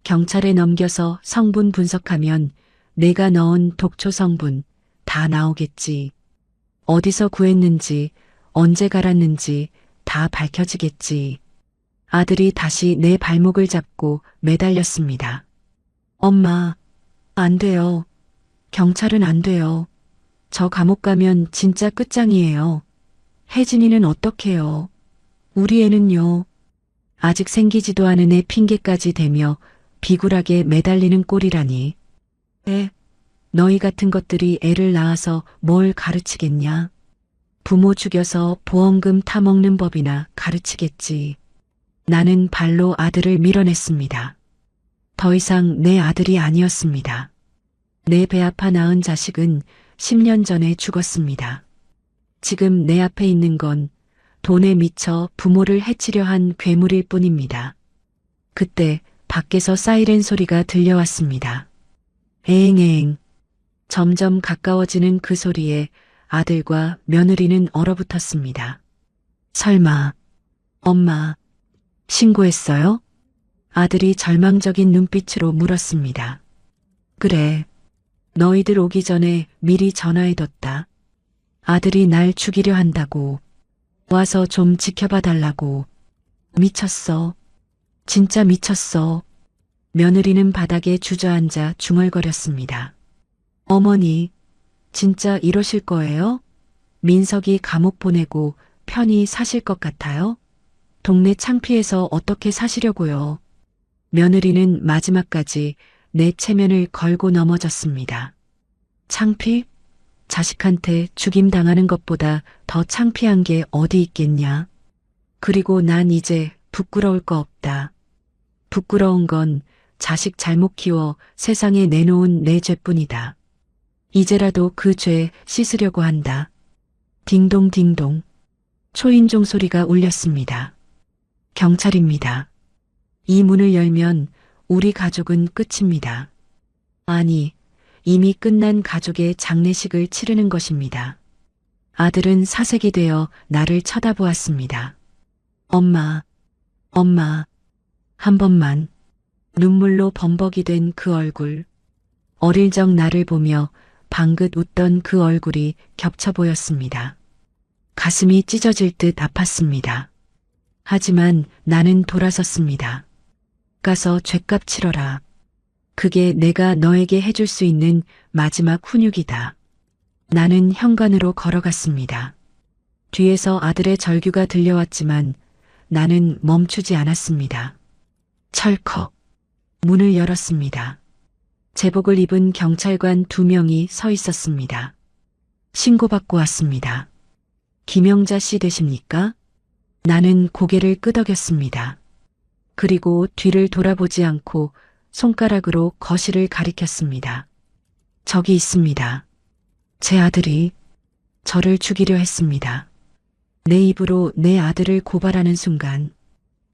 경찰에 넘겨서 성분 분석하면 내가 넣은 독초 성분 다 나오겠지. 어디서 구했는지, 언제 갈았는지 다 밝혀지겠지. 아들이 다시 내 발목을 잡고 매달렸습니다. 엄마, 안 돼요. 경찰은 안 돼요. 저 감옥 가면 진짜 끝장이에요. 혜진이는 어떡해요? 우리 애는요. 아직 생기지도 않은 애 핑계까지 대며 비굴하게 매달리는 꼴이라니. 너희 같은 것들이 애를 낳아서 뭘 가르치겠냐? 부모 죽여서 보험금 타먹는 법이나 가르치겠지. 나는 발로 아들을 밀어냈습니다. 더 이상 내 아들이 아니었습니다. 내 배 아파 낳은 자식은 10년 전에 죽었습니다. 지금 내 앞에 있는 건 돈에 미쳐 부모를 해치려 한 괴물일 뿐입니다. 그때 밖에서 사이렌 소리가 들려왔습니다. 에엥에엥. 점점 가까워지는 그 소리에 아들과 며느리는 얼어붙었습니다. 설마, 엄마, 신고했어요? 아들이 절망적인 눈빛으로 물었습니다. 그래. 너희들 오기 전에 미리 전화해뒀다. 아들이 날 죽이려 한다고. 와서 좀 지켜봐 달라고. 미쳤어. 진짜 미쳤어. 며느리는 바닥에 주저앉아 중얼거렸습니다. 어머니, 진짜 이러실 거예요? 민석이 감옥 보내고 편히 사실 것 같아요? 동네 창피해서 어떻게 사시려고요? 며느리는 마지막까지 내 체면을 걸고 넘어졌습니다. 창피? 자식한테 죽임당하는 것보다 더 창피한 게 어디 있겠냐? 그리고 난 이제 부끄러울 거 없다. 부끄러운 건 자식 잘못 키워 세상에 내놓은 내 죄뿐이다. 이제라도 그 죄 씻으려고 한다. 딩동딩동. 초인종 소리가 울렸습니다. 경찰입니다. 이 문을 열면 우리 가족은 끝입니다. 아니, 이미 끝난 가족의 장례식을 치르는 것입니다. 아들은 사색이 되어 나를 쳐다보았습니다. 엄마, 엄마. 한 번만. 눈물로 범벅이 된 그 얼굴. 어릴 적 나를 보며 방긋 웃던 그 얼굴이 겹쳐 보였습니다. 가슴이 찢어질 듯 아팠습니다. 하지만 나는 돌아섰습니다. 가서 죗값 치러라. 그게 내가 너에게 해줄 수 있는 마지막 훈육이다. 나는 현관으로 걸어갔습니다. 뒤에서 아들의 절규가 들려왔지만 나는 멈추지 않았습니다. 철컥. 문을 열었습니다. 제복을 입은 경찰관 2명이 서 있었습니다. 신고받고 왔습니다. 김영자 씨 되십니까? 나는 고개를 끄덕였습니다. 그리고 뒤를 돌아보지 않고 손가락으로 거실을 가리켰습니다. 저기 있습니다. 제 아들이 저를 죽이려 했습니다. 내 입으로 내 아들을 고발하는 순간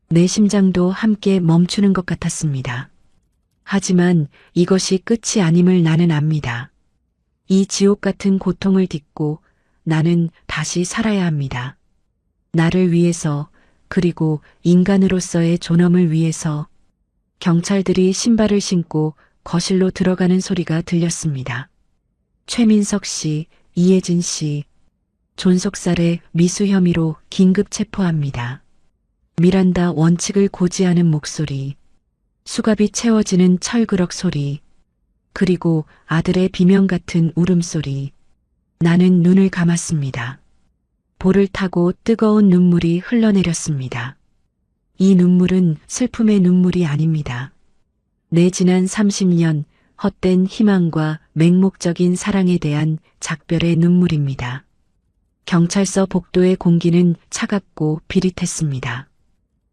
내 심장도 함께 멈추는 것 같았습니다. 하지만 이것이 끝이 아님을 나는 압니다. 이 지옥 같은 고통을 딛고 나는 다시 살아야 합니다. 나를 위해서, 그리고 인간으로서의 존엄을 위해서. 경찰들이 신발을 신고 거실로 들어가는 소리가 들렸습니다. 최민석 씨, 이혜진 씨, 존속살해 미수 혐의로 긴급 체포합니다. 미란다 원칙을 고지하는 목소리, 수갑이 채워지는 철그럭 소리, 그리고 아들의 비명 같은 울음소리. 나는 눈을 감았습니다. 볼을 타고 뜨거운 눈물이 흘러내렸습니다. 이 눈물은 슬픔의 눈물이 아닙니다. 내 지난 30년 헛된 희망과 맹목적인 사랑에 대한 작별의 눈물입니다. 경찰서 복도의 공기는 차갑고 비릿했습니다.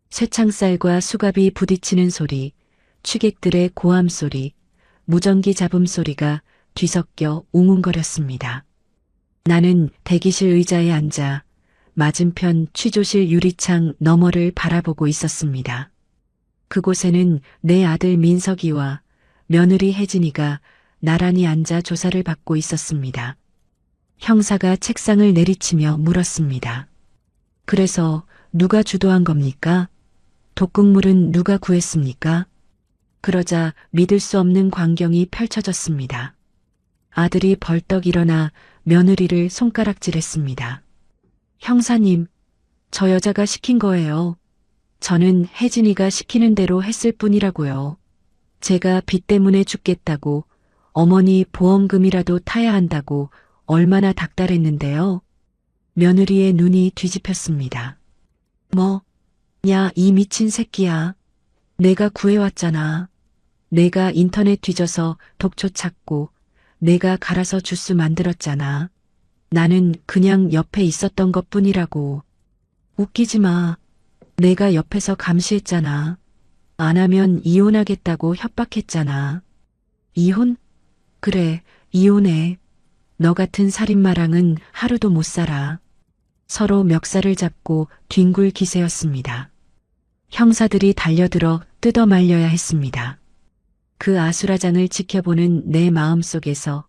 쇠창살과 수갑이 부딪히는 소리, 취객들의 고함 소리, 무전기 잡음 소리가 뒤섞여 웅웅거렸습니다. 나는 대기실 의자에 앉아 맞은편 취조실 유리창 너머를 바라보고 있었습니다. 그곳에는 내 아들 민석이와 며느리 혜진이가 나란히 앉아 조사를 받고 있었습니다. 형사가 책상을 내리치며 물었습니다. 그래서 누가 주도한 겁니까? 독극물은 누가 구했습니까? 그러자 믿을 수 없는 광경이 펼쳐졌습니다. 아들이 벌떡 일어나 며느리를 손가락질했습니다. 형사님, 저 여자가 시킨 거예요. 저는 혜진이가 시키는 대로 했을 뿐이라고요. 제가 빚 때문에 죽겠다고, 어머니 보험금이라도 타야 한다고 얼마나 닥달했는데요. 며느리의 눈이 뒤집혔습니다. 뭐, 야, 이 미친 새끼야. 내가 구해왔잖아. 내가 인터넷 뒤져서 독초 찾고 내가 갈아서 주스 만들었잖아. 나는 그냥 옆에 있었던 것뿐이라고. 웃기지 마. 내가 옆에서 감시했잖아. 안 하면 이혼하겠다고 협박했잖아. 이혼? 그래, 이혼해. 너 같은 살인마랑은 하루도 못 살아. 서로 멱살을 잡고 뒹굴 기세였습니다. 형사들이 달려들어 뜯어 말려야 했습니다. 그 아수라장을 지켜보는 내 마음속에서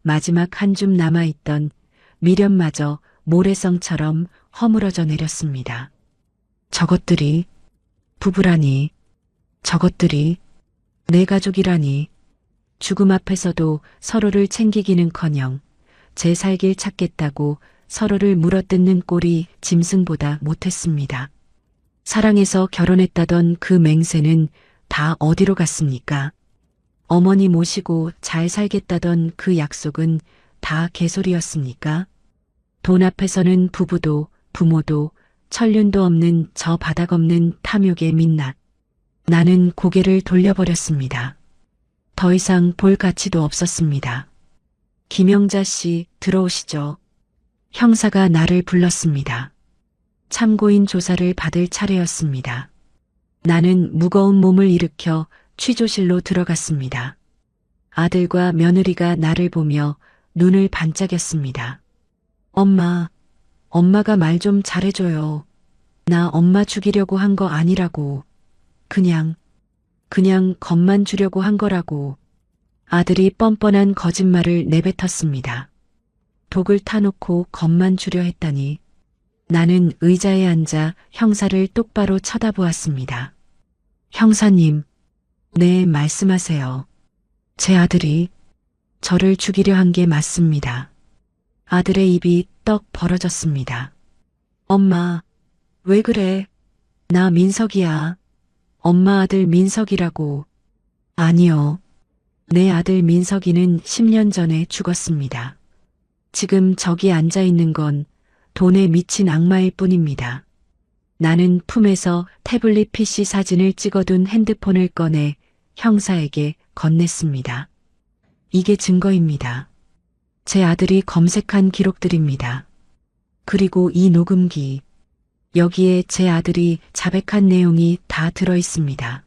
마지막 한 줌 남아있던 미련마저 모래성처럼 허물어져 내렸습니다. 저것들이 부부라니, 저것들이 내 가족이라니. 죽음 앞에서도 서로를 챙기기는커녕 제 살길 찾겠다고 서로를 물어뜯는 꼴이 짐승보다 못했습니다. 사랑해서 결혼했다던 그 맹세는 다 어디로 갔습니까? 어머니 모시고 잘 살겠다던 그 약속은 다 개소리였습니까? 돈 앞에서는 부부도 부모도 천륜도 없는 저 바닥 없는 탐욕의 민낯. 나는 고개를 돌려버렸습니다. 더 이상 볼 가치도 없었습니다. 김영자 씨, 들어오시죠. 형사가 나를 불렀습니다. 참고인 조사를 받을 차례였습니다. 나는 무거운 몸을 일으켜 취조실로 들어갔습니다. 아들과 며느리가 나를 보며 눈을 반짝였습니다. 엄마, 엄마가 말 좀 잘해줘요. 나 엄마 죽이려고 한 거 아니라고. 그냥 겁만 주려고 한 거라고. 아들이 뻔뻔한 거짓말을 내뱉었습니다. 독을 타놓고 겁만 주려 했다니. 나는 의자에 앉아 형사를 똑바로 쳐다보았습니다. 형사님, 네, 말씀하세요. 제 아들이 저를 죽이려 한 게 맞습니다. 아들의 입이 떡 벌어졌습니다. 엄마, 왜 그래? 나 민석이야. 엄마 아들 민석이라고. 아니요. 내 아들 민석이는 10년 전에 죽었습니다. 지금 저기 앉아 있는 건 돈에 미친 악마일 뿐입니다. 나는 품에서 태블릿 PC 사진을 찍어둔 핸드폰을 꺼내 형사에게 건넸습니다. 이게 증거입니다. 제 아들이 검색한 기록들입니다. 그리고 이 녹음기, 여기에 제 아들이 자백한 내용이 다 들어 있습니다.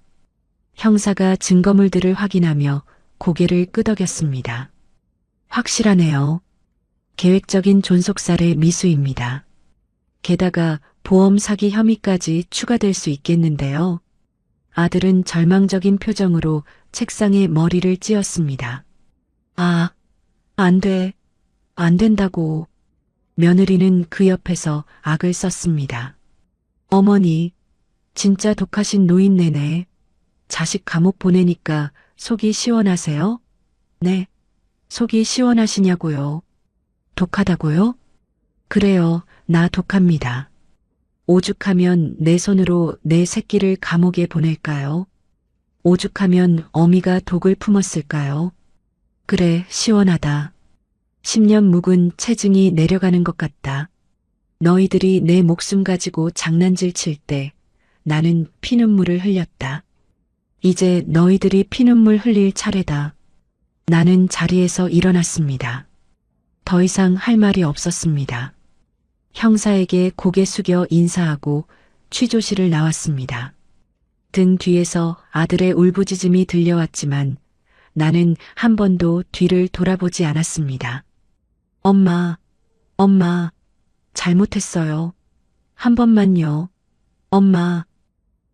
형사가 증거물들을 확인하며 고개를 끄덕였습니다. 확실하네요. 계획적인 존속살해 미수입니다. 게다가 보험 사기 혐의까지 추가될 수 있겠는데요. 아들은 절망적인 표정으로 책상에 머리를 찧었습니다. 아, 안 돼. 안 된다고. 며느리는 그 옆에서 악을 썼습니다. 어머니, 진짜 독하신 노인네네. 자식 감옥 보내니까 속이 시원하세요? 네, 속이 시원하시냐고요. 독하다고요? 그래요, 나 독합니다. 오죽하면 내 손으로 내 새끼를 감옥에 보낼까요? 오죽하면 어미가 독을 품었을까요? 그래, 시원하다. 10년 묵은 체증이 내려가는 것 같다. 너희들이 내 목숨 가지고 장난질 칠 때 나는 피눈물을 흘렸다. 이제 너희들이 피눈물 흘릴 차례다. 나는 자리에서 일어났습니다. 더 이상 할 말이 없었습니다. 형사에게 고개 숙여 인사하고 취조실을 나왔습니다. 등 뒤에서 아들의 울부짖음이 들려왔지만 나는 한 번도 뒤를 돌아보지 않았습니다. 엄마, 잘못했어요. 한 번만요. 엄마.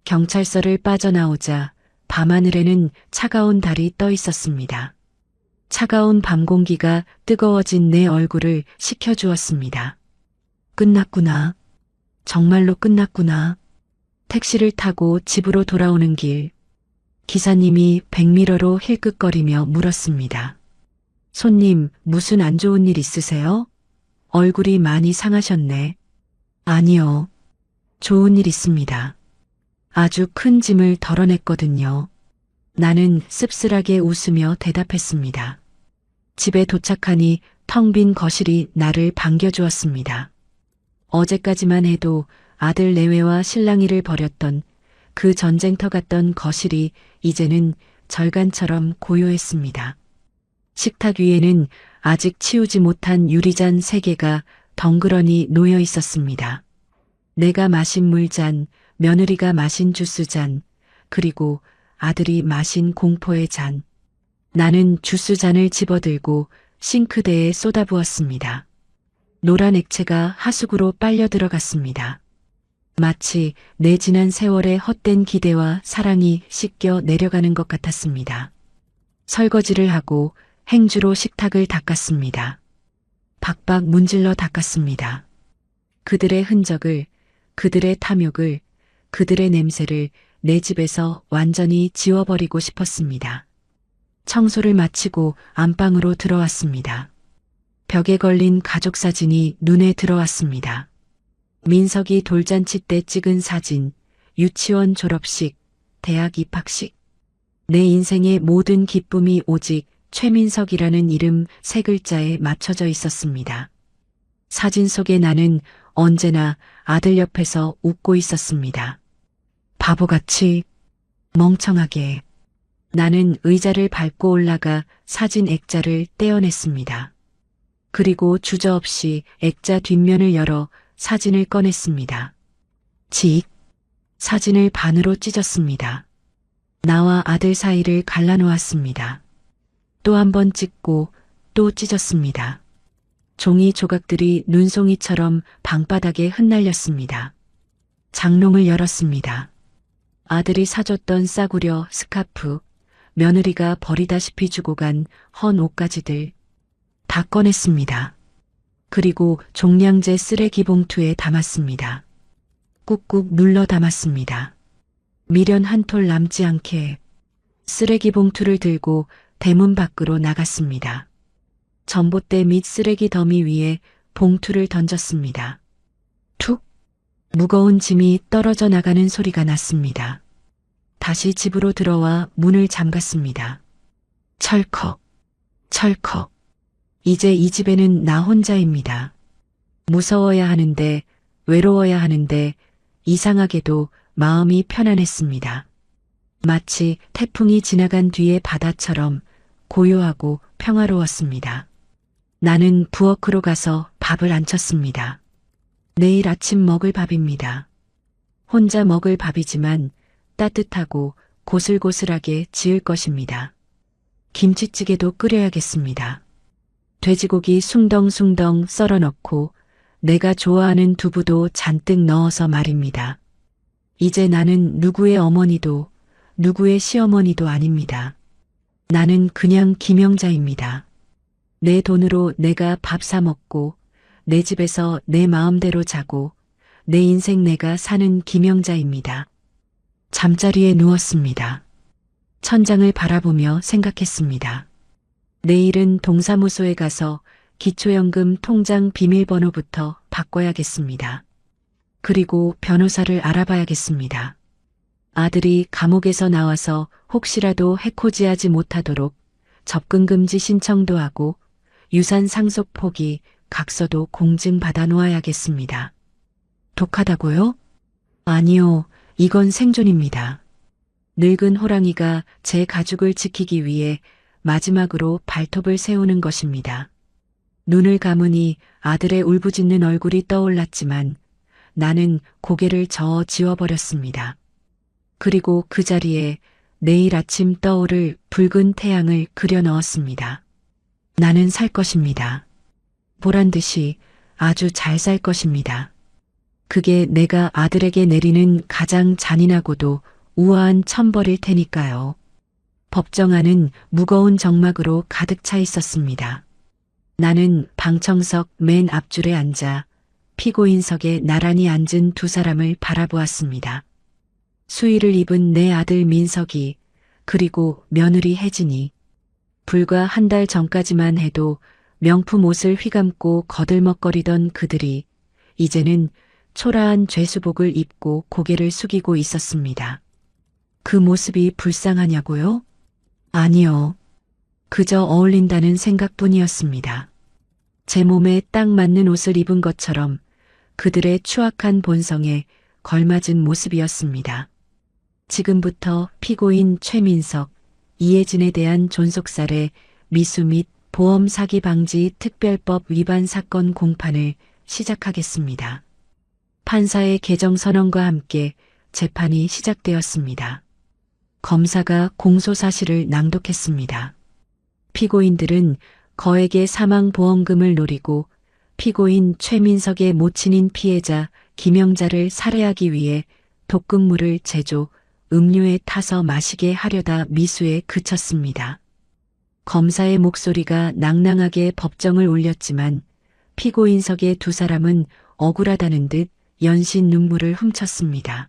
경찰서를 빠져나오자 밤하늘에는 차가운 달이 떠 있었습니다. 차가운 밤 공기가 뜨거워진 내 얼굴을 식혀주었습니다. 끝났구나. 정말로 끝났구나. 택시를 타고 집으로 돌아오는 길, 기사님이 백미러로 힐끗거리며 물었습니다. 손님, 무슨 안 좋은 일 있으세요? 얼굴이 많이 상하셨네. 아니요. 좋은 일 있습니다. 아주 큰 짐을 덜어냈거든요. 나는 씁쓸하게 웃으며 대답했습니다. 집에 도착하니 텅 빈 거실이 나를 반겨주었습니다. 어제까지만 해도 아들 내외와 실랑이를 벌였던 그 전쟁터 같던 거실이 이제는 절간처럼 고요했습니다. 식탁 위에는 아직 치우지 못한 유리잔 3개가 덩그러니 놓여 있었습니다. 내가 마신 물잔, 며느리가 마신 주스잔, 그리고 아들이 마신 공포의 잔. 나는 주스잔을 집어들고 싱크대에 쏟아부었습니다. 노란 액체가 하수구로 빨려 들어갔습니다. 마치 내 지난 세월의 헛된 기대와 사랑이 씻겨 내려가는 것 같았습니다. 설거지를 하고 행주로 식탁을 닦았습니다. 박박 문질러 닦았습니다. 그들의 흔적을, 그들의 탐욕을, 그들의 냄새를 내 집에서 완전히 지워버리고 싶었습니다. 청소를 마치고 안방으로 들어왔습니다. 벽에 걸린 가족 사진이 눈에 들어왔습니다. 민석이 돌잔치 때 찍은 사진, 유치원 졸업식, 대학 입학식. 내 인생의 모든 기쁨이 오직 최민석이라는 이름 3글자에 맞춰져 있었습니다. 사진 속에 나는 언제나 아들 옆에서 웃고 있었습니다. 바보같이, 멍청하게. 나는 의자를 밟고 올라가 사진 액자를 떼어냈습니다. 그리고 주저없이 액자 뒷면을 열어 사진을 꺼냈습니다. 직, 사진을 반으로 찢었습니다. 나와 아들 사이를 갈라놓았습니다. 또 한 번 찢고 또 찢었습니다. 종이 조각들이 눈송이처럼 방바닥에 흩날렸습니다. 장롱을 열었습니다. 아들이 사줬던 싸구려 스카프, 며느리가 버리다시피 주고 간 헌 옷가지들 다 꺼냈습니다. 그리고 종량제 쓰레기 봉투에 담았습니다. 꾹꾹 눌러 담았습니다. 미련 한 톨 남지 않게 쓰레기 봉투를 들고 대문 밖으로 나갔습니다. 전봇대 및 쓰레기 더미 위에 봉투를 던졌습니다. 툭! 무거운 짐이 떨어져 나가는 소리가 났습니다. 다시 집으로 들어와 문을 잠갔습니다. 철컥, 철컥. 이제 이 집에는 나 혼자입니다. 무서워야 하는데, 외로워야 하는데, 이상하게도 마음이 편안했습니다. 마치 태풍이 지나간 뒤의 바다처럼 고요하고 평화로웠습니다. 나는 부엌으로 가서 밥을 안 쳤습니다. 내일 아침 먹을 밥입니다. 혼자 먹을 밥이지만 따뜻하고 고슬고슬하게 지을 것입니다. 김치찌개도 끓여야겠습니다. 돼지고기 숭덩숭덩 썰어 넣고 내가 좋아하는 두부도 잔뜩 넣어서 말입니다. 이제 나는 누구의 어머니도 누구의 시어머니도 아닙니다. 나는 그냥 김영자입니다. 내 돈으로 내가 밥 사 먹고 내 집에서 내 마음대로 자고 내 인생 내가 사는 김영자입니다. 잠자리에 누웠습니다. 천장을 바라보며 생각했습니다. 내일은 동사무소에 가서 기초연금 통장 비밀번호부터 바꿔야겠습니다. 그리고 변호사를 알아봐야겠습니다. 아들이 감옥에서 나와서 혹시라도 해코지하지 못하도록 접근금지 신청도 하고 유산 상속 포기 각서도 공증 받아 놓아야겠습니다. 독하다고요? 아니요, 이건 생존입니다. 늙은 호랑이가 제 가죽을 지키기 위해 마지막으로 발톱을 세우는 것입니다. 눈을 감으니 아들의 울부짖는 얼굴이 떠올랐지만 나는 고개를 저어 지워버렸습니다. 그리고 그 자리에 내일 아침 떠오를 붉은 태양을 그려 넣었습니다. 나는 살 것입니다. 보란 듯이 아주 잘 살 것입니다. 그게 내가 아들에게 내리는 가장 잔인하고도 우아한 천벌일 테니까요. 법정 안은 무거운 정막으로 가득 차 있었습니다. 나는 방청석 맨 앞줄에 앉아 피고인석에 나란히 앉은 두 사람을 바라보았습니다. 수의를 입은 내 아들 민석이 그리고 며느리 혜진이 불과 한 달 전까지만 해도 명품 옷을 휘감고 거들먹거리던 그들이 이제는 초라한 죄수복을 입고 고개를 숙이고 있었습니다. 그 모습이 불쌍하냐고요? 아니요. 그저 어울린다는 생각뿐이었습니다. 제 몸에 딱 맞는 옷을 입은 것처럼 그들의 추악한 본성에 걸맞은 모습이었습니다. 지금부터 피고인 최민석, 이혜진에 대한 존속살해, 미수 및 보험 사기 방지 특별법 위반 사건 공판을 시작하겠습니다. 판사의 개정 선언과 함께 재판이 시작되었습니다. 검사가 공소 사실을 낭독했습니다. 피고인들은 거액의 사망보험금을 노리고 피고인 최민석의 모친인 피해자 김영자를 살해하기 위해 독극물을 제조, 음료에 타서 마시게 하려다 미수에 그쳤습니다. 검사의 목소리가 낭낭하게 법정을 울렸지만 피고인석의 두 사람은 억울하다는 듯 연신 눈물을 훔쳤습니다.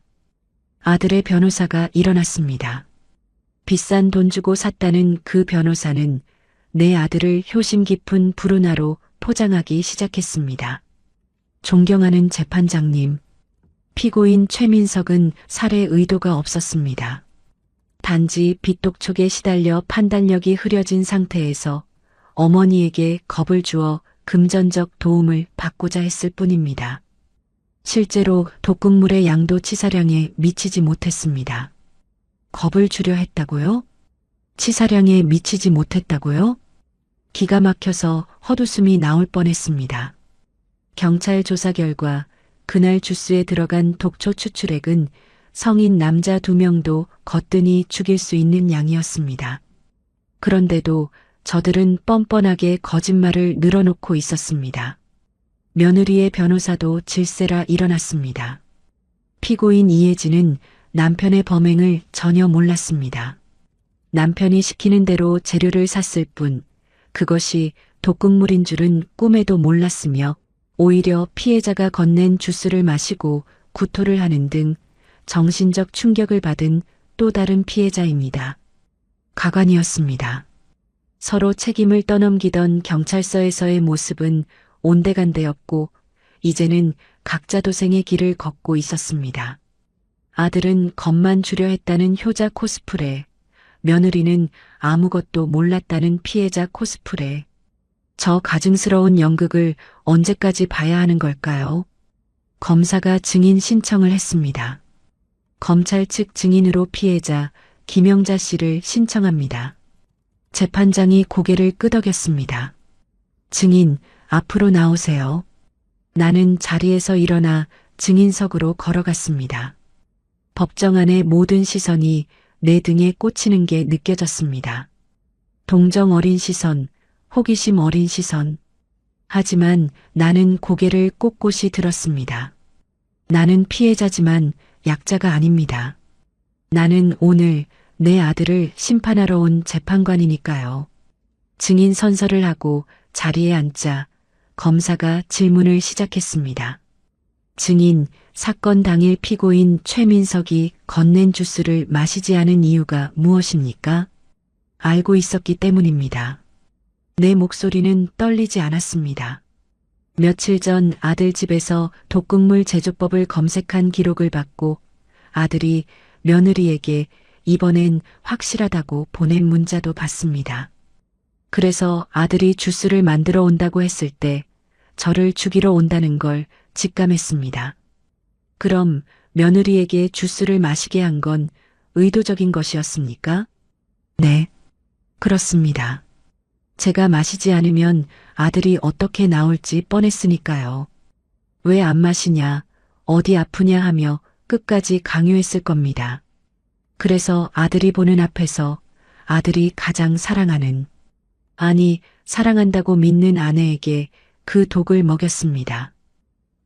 아들의 변호사가 일어났습니다. 비싼 돈 주고 샀다는 그 변호사는 내 아들을 효심 깊은 불운하로 포장하기 시작했습니다. 존경하는 재판장님, 피고인 최민석은 살해 의도가 없었습니다. 단지 빚독촉에 시달려 판단력이 흐려진 상태에서 어머니에게 겁을 주어 금전적 도움을 받고자 했을 뿐입니다. 실제로 독극물의 양도 치사량에 미치지 못했습니다. 겁을 주려 했다고요? 치사량에 미치지 못했다고요? 기가 막혀서 헛웃음이 나올 뻔했습니다. 경찰 조사 결과 그날 주스에 들어간 독초 추출액은 성인 남자 2명도 거뜬히 죽일 수 있는 양이었습니다. 그런데도 저들은 뻔뻔하게 거짓말을 늘어놓고 있었습니다. 며느리의 변호사도 질세라 일어났습니다. 피고인 이혜진은 남편의 범행을 전혀 몰랐습니다. 남편이 시키는 대로 재료를 샀을 뿐 그것이 독극물인 줄은 꿈에도 몰랐으며 오히려 피해자가 건넨 주스를 마시고 구토를 하는 등 정신적 충격을 받은 또 다른 피해자입니다. 가관이었습니다. 서로 책임을 떠넘기던 경찰서에서의 모습은 온데간데였고 이제는 각자 도생의 길을 걷고 있었습니다. 아들은 겁만 주려 했다는 효자 코스프레, 며느리는 아무것도 몰랐다는 피해자 코스프레. 저 가증스러운 연극을 언제까지 봐야 하는 걸까요? 검사가 증인 신청을 했습니다. 검찰 측 증인으로 피해자 김영자 씨를 신청합니다. 재판장이 고개를 끄덕였습니다. 증인, 앞으로 나오세요. 나는 자리에서 일어나 증인석으로 걸어갔습니다. 법정 안의 모든 시선이 내 등에 꽂히는 게 느껴졌습니다. 동정 어린 시선, 호기심 어린 시선. 하지만 나는 고개를 꼿꼿이 들었습니다. 나는 피해자지만 약자가 아닙니다. 나는 오늘 내 아들을 심판하러 온 재판관이니까요. 증인 선서를 하고 자리에 앉자 검사가 질문을 시작했습니다. 증인, 사건 당일 피고인 최민석이 건넨 주스를 마시지 않은 이유가 무엇입니까? 알고 있었기 때문입니다. 내 목소리는 떨리지 않았습니다. 며칠 전 아들 집에서 독극물 제조법을 검색한 기록을 받고 아들이 며느리에게 이번엔 확실하다고 보낸 문자도 받습니다. 그래서 아들이 주스를 만들어 온다고 했을 때 저를 죽이러 온다는 걸 직감했습니다. 그럼 며느리에게 주스를 마시게 한 건 의도적인 것이었습니까? 네, 그렇습니다. 제가 마시지 않으면 아들이 어떻게 나올지 뻔했으니까요. 왜 안 마시냐, 어디 아프냐 하며 끝까지 강요했을 겁니다. 그래서 아들이 보는 앞에서 아들이 가장 사랑하는, 아니 사랑한다고 믿는 아내에게 그 독을 먹였습니다.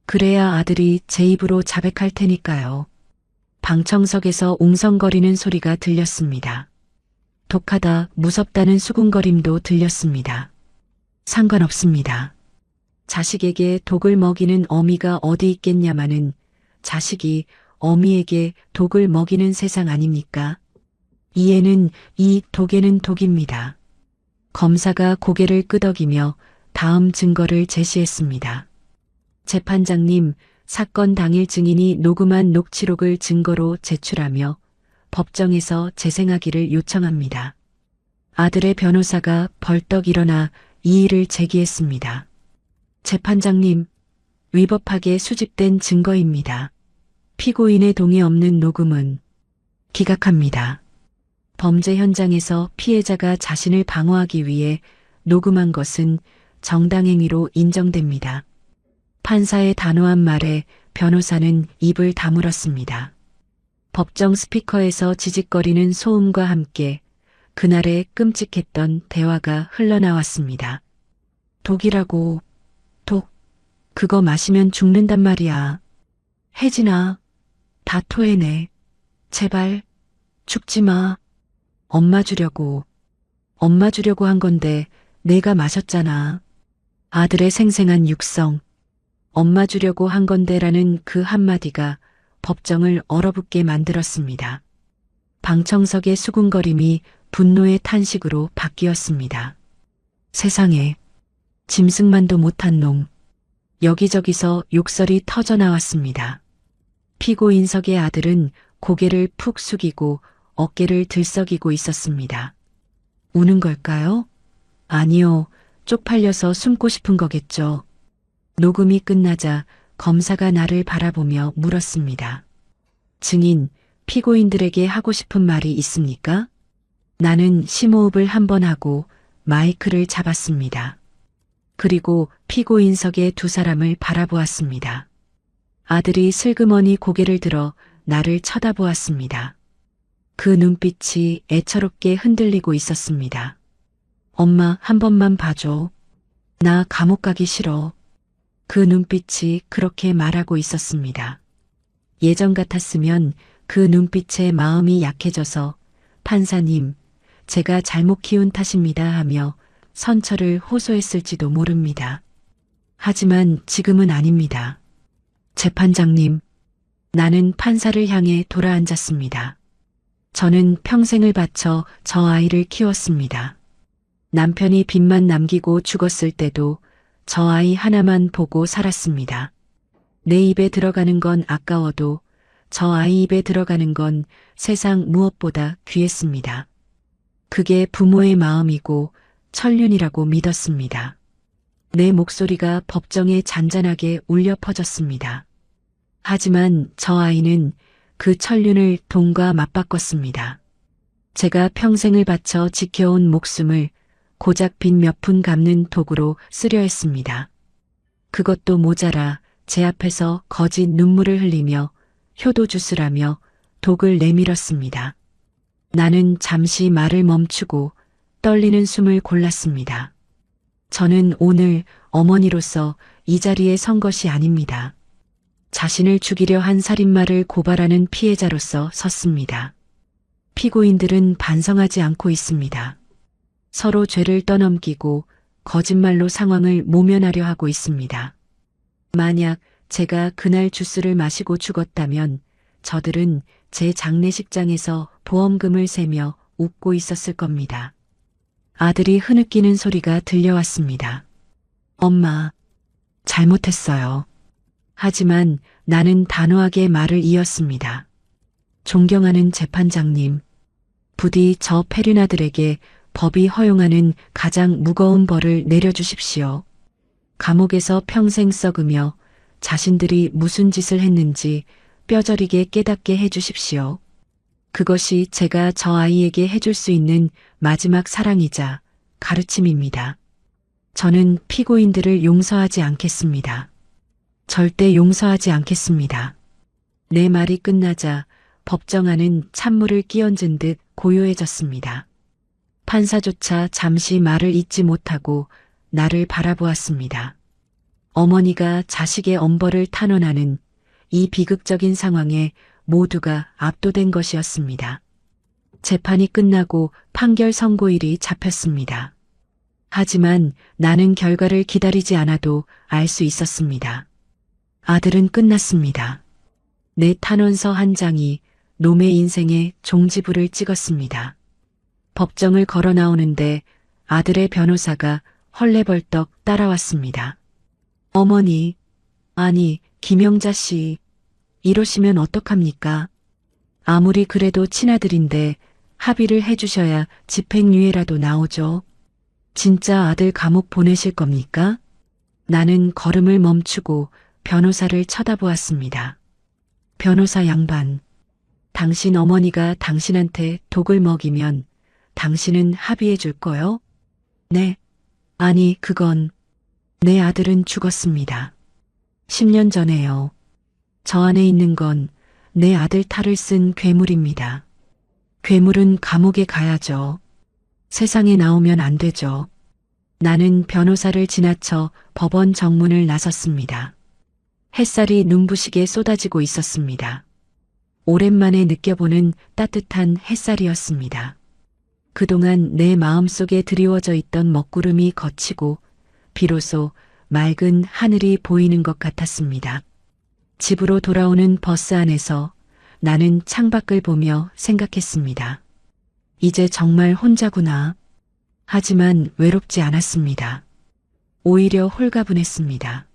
그래야 아들이 제 입으로 자백할 테니까요. 방청석에서 웅성거리는 소리가 들렸습니다. 독하다, 무섭다는 수군거림도 들렸습니다. 상관없습니다. 자식에게 독을 먹이는 어미가 어디 있겠냐마는 자식이 어미에게 독을 먹이는 세상 아닙니까? 이에는 이 독에는 독입니다. 검사가 고개를 끄덕이며 다음 증거를 제시했습니다. 재판장님, 사건 당일 증인이 녹음한 녹취록을 증거로 제출하며 법정에서 재생하기를 요청합니다. 아들의 변호사가 벌떡 일어나 이의를 제기했습니다. 재판장님, 위법하게 수집된 증거입니다. 피고인의 동의 없는 녹음은 기각합니다. 범죄 현장에서 피해자가 자신을 방어하기 위해 녹음한 것은 정당행위로 인정됩니다. 판사의 단호한 말에 변호사는 입을 다물었습니다. 법정 스피커에서 지직거리는 소음과 함께 그날의 끔찍했던 대화가 흘러나왔습니다. 독이라고, 독, 그거 마시면 죽는단 말이야. 혜진아, 다 토해내. 제발, 죽지 마. 엄마 주려고 한 건데 내가 마셨잖아. 아들의 생생한 육성. 엄마 주려고 한 건데라는 그 한마디가 법정을 얼어붙게 만들었습니다. 방청석의 수군거림이 분노의 탄식으로 바뀌었습니다. 세상에, 짐승만도 못한 놈. 여기저기서 욕설이 터져나왔습니다. 피고인석의 아들은 고개를 푹 숙이고 어깨를 들썩이고 있었습니다. 우는 걸까요? 아니요, 쪽팔려서 숨고 싶은 거겠죠. 녹음이 끝나자 검사가 나를 바라보며 물었습니다. 증인, 피고인들에게 하고 싶은 말이 있습니까? 나는 심호흡을 한 번 하고 마이크를 잡았습니다. 그리고 피고인석의 두 사람을 바라보았습니다. 아들이 슬그머니 고개를 들어 나를 쳐다보았습니다. 그 눈빛이 애처롭게 흔들리고 있었습니다. 엄마, 한 번만 봐줘. 나 감옥 가기 싫어. 그 눈빛이 그렇게 말하고 있었습니다. 예전 같았으면 그 눈빛에 마음이 약해져서 판사님, 제가 잘못 키운 탓입니다 하며 선처를 호소했을지도 모릅니다. 하지만 지금은 아닙니다. 재판장님, 나는 판사를 향해 돌아앉았습니다. 저는 평생을 바쳐 저 아이를 키웠습니다. 남편이 빚만 남기고 죽었을 때도 저 아이 하나만 보고 살았습니다. 내 입에 들어가는 건 아까워도 저 아이 입에 들어가는 건 세상 무엇보다 귀했습니다. 그게 부모의 마음이고 천륜이라고 믿었습니다. 내 목소리가 법정에 잔잔하게 울려 퍼졌습니다. 하지만 저 아이는 그 천륜을 돈과 맞바꿨습니다. 제가 평생을 바쳐 지켜온 목숨을 고작 빚 몇 푼 갚는 도구로 쓰려 했습니다. 그것도 모자라 제 앞에서 거짓 눈물을 흘리며 효도주스라며 독을 내밀었습니다. 나는 잠시 말을 멈추고 떨리는 숨을 골랐습니다. 저는 오늘 어머니로서 이 자리에 선 것이 아닙니다. 자신을 죽이려 한 살인마를 고발하는 피해자로서 섰습니다. 피고인들은 반성하지 않고 있습니다. 서로 죄를 떠넘기고 거짓말로 상황을 모면하려 하고 있습니다. 만약 제가 그날 주스를 마시고 죽었다면 저들은 제 장례식장에서 보험금을 세며 웃고 있었을 겁니다. 아들이 흐느끼는 소리가 들려왔습니다. 엄마, 잘못했어요. 하지만 나는 단호하게 말을 이었습니다. 존경하는 재판장님, 부디 저 페륜아들에게 법이 허용하는 가장 무거운 벌을 내려주십시오. 감옥에서 평생 썩으며 자신들이 무슨 짓을 했는지 뼈저리게 깨닫게 해주십시오. 그것이 제가 저 아이에게 해줄 수 있는 마지막 사랑이자 가르침입니다. 저는 피고인들을 용서하지 않겠습니다. 절대 용서하지 않겠습니다. 내 말이 끝나자 법정 안은 찬물을 끼얹은 듯 고요해졌습니다. 판사조차 잠시 말을 잇지 못하고 나를 바라보았습니다. 어머니가 자식의 엄벌을 탄원하는 이 비극적인 상황에 모두가 압도된 것이었습니다. 재판이 끝나고 판결 선고일이 잡혔습니다. 하지만 나는 결과를 기다리지 않아도 알 수 있었습니다. 아들은 끝났습니다. 내 탄원서 한 장이 놈의 인생에 종지부를 찍었습니다. 법정을 걸어 나오는데 아들의 변호사가 헐레벌떡 따라왔습니다. 어머니, 아니, 김영자 씨, 이러시면 어떡합니까? 아무리 그래도 친아들인데 합의를 해주셔야 집행유예라도 나오죠. 진짜 아들 감옥 보내실 겁니까? 나는 걸음을 멈추고 변호사를 쳐다보았습니다. 변호사 양반, 당신 어머니가 당신한테 독을 먹이면 당신은 합의해 줄 거요? 네. 아니, 그건 내 아들은 죽었습니다. 10년 전에요. 저 안에 있는 건 내 아들 탈을 쓴 괴물입니다. 괴물은 감옥에 가야죠. 세상에 나오면 안 되죠. 나는 변호사를 지나쳐 법원 정문을 나섰습니다. 햇살이 눈부시게 쏟아지고 있었습니다. 오랜만에 느껴보는 따뜻한 햇살이었습니다. 그동안 내 마음속에 드리워져 있던 먹구름이 걷히고 비로소 맑은 하늘이 보이는 것 같았습니다. 집으로 돌아오는 버스 안에서 나는 창밖을 보며 생각했습니다. 이제 정말 혼자구나. 하지만 외롭지 않았습니다. 오히려 홀가분했습니다.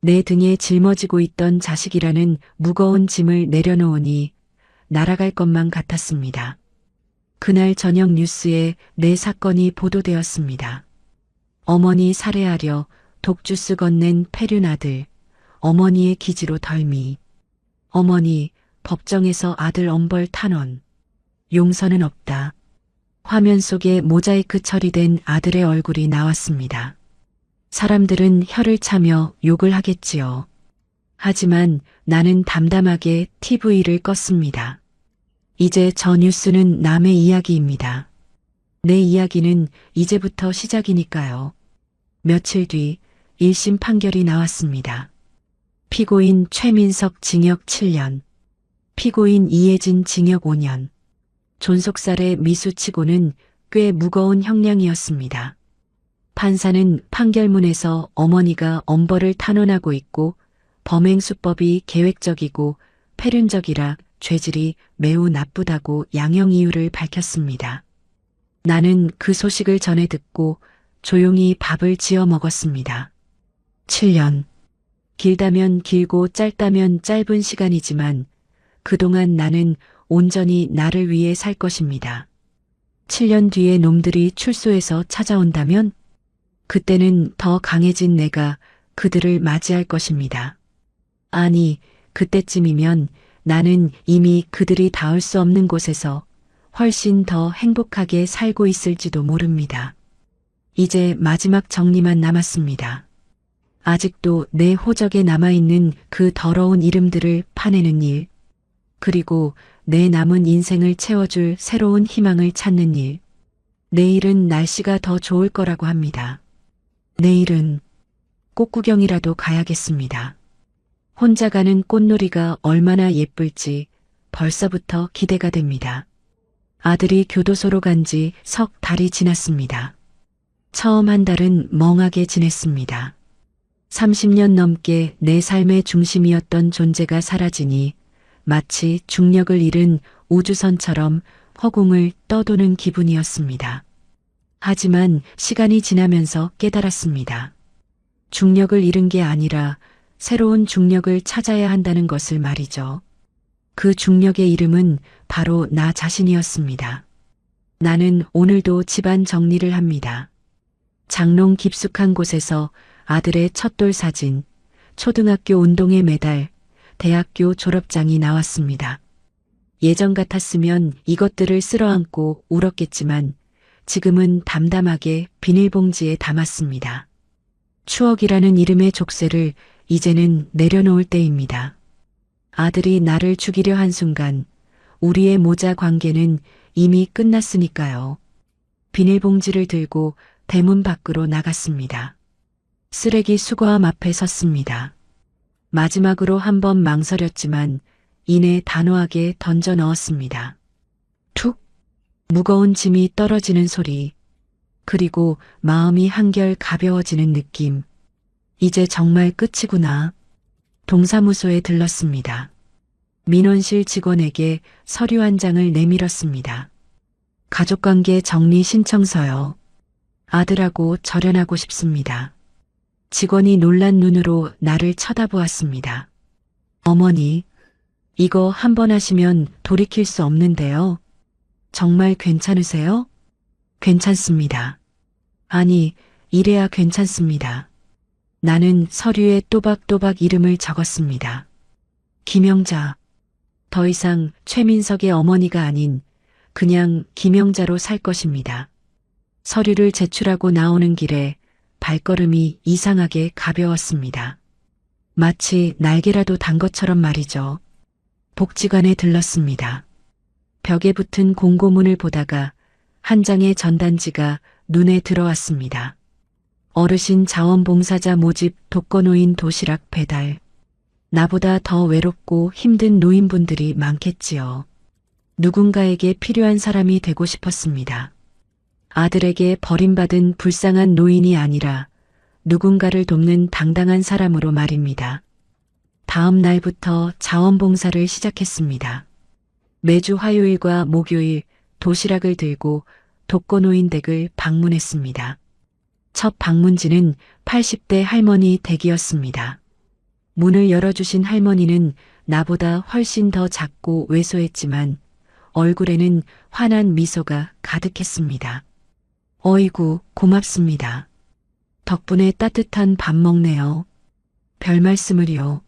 내 등에 짊어지고 있던 자식이라는 무거운 짐을 내려놓으니 날아갈 것만 같았습니다. 그날 저녁 뉴스에 내 사건이 보도되었습니다. 어머니 살해하려 독주스 건넨 페륜 아들, 어머니의 기지로 덜미. 어머니, 법정에서 아들 엄벌 탄원. 용서는 없다. 화면 속에 모자이크 처리된 아들의 얼굴이 나왔습니다. 사람들은 혀를 차며 욕을 하겠지요. 하지만 나는 담담하게 TV를 껐습니다. 이제 저 뉴스는 남의 이야기입니다. 내 이야기는 이제부터 시작이니까요. 며칠 뒤 1심 판결이 나왔습니다. 피고인 최민석 징역 7년, 피고인 이혜진 징역 5년. 존속살해 미수치고는 꽤 무거운 형량이었습니다. 판사는 판결문에서 어머니가 엄벌을 탄원하고 있고 범행 수법이 계획적이고 패륜적이라 죄질이 매우 나쁘다고 양형 이유를 밝혔습니다. 나는 그 소식을 전해 듣고 조용히 밥을 지어 먹었습니다. 7년. 길다면 길고 짧다면 짧은 시간이지만 그동안 나는 온전히 나를 위해 살 것입니다. 7년 뒤에 놈들이 출소해서 찾아온다면 그때는 더 강해진 내가 그들을 맞이할 것입니다. 아니, 그때쯤이면 나는 이미 그들이 닿을 수 없는 곳에서 훨씬 더 행복하게 살고 있을지도 모릅니다. 이제 마지막 정리만 남았습니다. 아직도 내 호적에 남아있는 그 더러운 이름들을 파내는 일, 그리고 내 남은 인생을 채워줄 새로운 희망을 찾는 일. 내일은 날씨가 더 좋을 거라고 합니다. 내일은 꽃구경이라도 가야겠습니다. 혼자 가는 꽃놀이가 얼마나 예쁠지 벌써부터 기대가 됩니다. 아들이 교도소로 간 지 석 달이 지났습니다. 처음 한 달은 멍하게 지냈습니다. 30년 넘게 내 삶의 중심이었던 존재가 사라지니 마치 중력을 잃은 우주선처럼 허공을 떠도는 기분이었습니다. 하지만 시간이 지나면서 깨달았습니다. 중력을 잃은 게 아니라 새로운 중력을 찾아야 한다는 것을 말이죠. 그 중력의 이름은 바로 나 자신이었습니다. 나는 오늘도 집안 정리를 합니다. 장롱 깊숙한 곳에서 아들의 첫돌 사진, 초등학교 운동회 메달, 대학교 졸업장이 나왔습니다. 예전 같았으면 이것들을 쓸어안고 울었겠지만 지금은 담담하게 비닐봉지에 담았습니다. 추억이라는 이름의 족쇄를 이제는 내려놓을 때입니다. 아들이 나를 죽이려 한 순간 우리의 모자 관계는 이미 끝났으니까요. 비닐봉지를 들고 대문 밖으로 나갔습니다. 쓰레기 수거함 앞에 섰습니다. 마지막으로 한 번 망설였지만 이내 단호하게 던져 넣었습니다. 툭! 무거운 짐이 떨어지는 소리. 그리고 마음이 한결 가벼워지는 느낌. 이제 정말 끝이구나. 동사무소에 들렀습니다. 민원실 직원에게 서류 한 장을 내밀었습니다. 가족관계 정리 신청서요. 아들하고 절연하고 싶습니다. 직원이 놀란 눈으로 나를 쳐다보았습니다. 어머니, 이거 한 번 하시면 돌이킬 수 없는데요. 정말 괜찮으세요? 괜찮습니다. 아니, 이래야 괜찮습니다. 나는 서류에 또박또박 이름을 적었습니다. 김영자. 더 이상 최민석의 어머니가 아닌 그냥 김영자로 살 것입니다. 서류를 제출하고 나오는 길에 발걸음이 이상하게 가벼웠습니다. 마치 날개라도 단 것처럼 말이죠. 복지관에 들렀습니다. 벽에 붙은 공고문을 보다가 한 장의 전단지가 눈에 들어왔습니다. 어르신 자원봉사자 모집 독거노인 도시락 배달. 나보다 더 외롭고 힘든 노인분들이 많겠지요. 누군가에게 필요한 사람이 되고 싶었습니다. 아들에게 버림받은 불쌍한 노인이 아니라 누군가를 돕는 당당한 사람으로 말입니다. 다음 날부터 자원봉사를 시작했습니다. 매주 화요일과 목요일 도시락을 들고 독거노인 댁을 방문했습니다. 첫 방문지는 80대 할머니 댁이었습니다. 문을 열어주신 할머니는 나보다 훨씬 더 작고 왜소했지만 얼굴에는 환한 미소가 가득했습니다. 어이구, 고맙습니다. 덕분에 따뜻한 밥 먹네요. 별 말씀을요.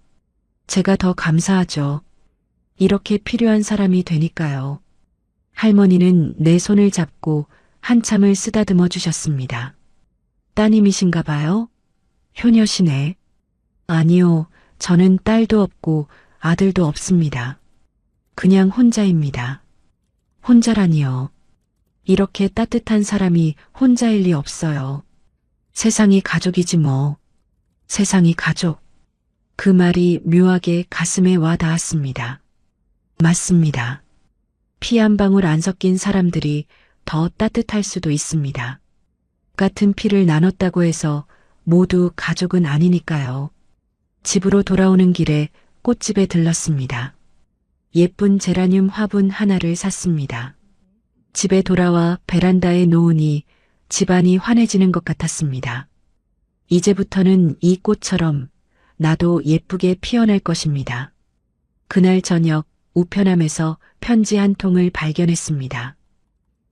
제가 더 감사하죠. 이렇게 필요한 사람이 되니까요. 할머니는 내 손을 잡고 한참을 쓰다듬어 주셨습니다. 따님이신가 봐요? 효녀시네. 아니요, 저는 딸도 없고 아들도 없습니다. 그냥 혼자입니다. 혼자라니요. 이렇게 따뜻한 사람이 혼자일 리 없어요. 세상이 가족이지 뭐. 세상이 가족. 그 말이 묘하게 가슴에 와 닿았습니다. 맞습니다. 피 한 방울 안 섞인 사람들이 더 따뜻할 수도 있습니다. 같은 피를 나눴다고 해서 모두 가족은 아니니까요. 집으로 돌아오는 길에 꽃집에 들렀습니다. 예쁜 제라늄 화분 하나를 샀습니다. 집에 돌아와 베란다에 놓으니 집안이 환해지는 것 같았습니다. 이제부터는 이 꽃처럼 나도 예쁘게 피어날 것입니다. 그날 저녁 우편함에서 편지 한 통을 발견했습니다.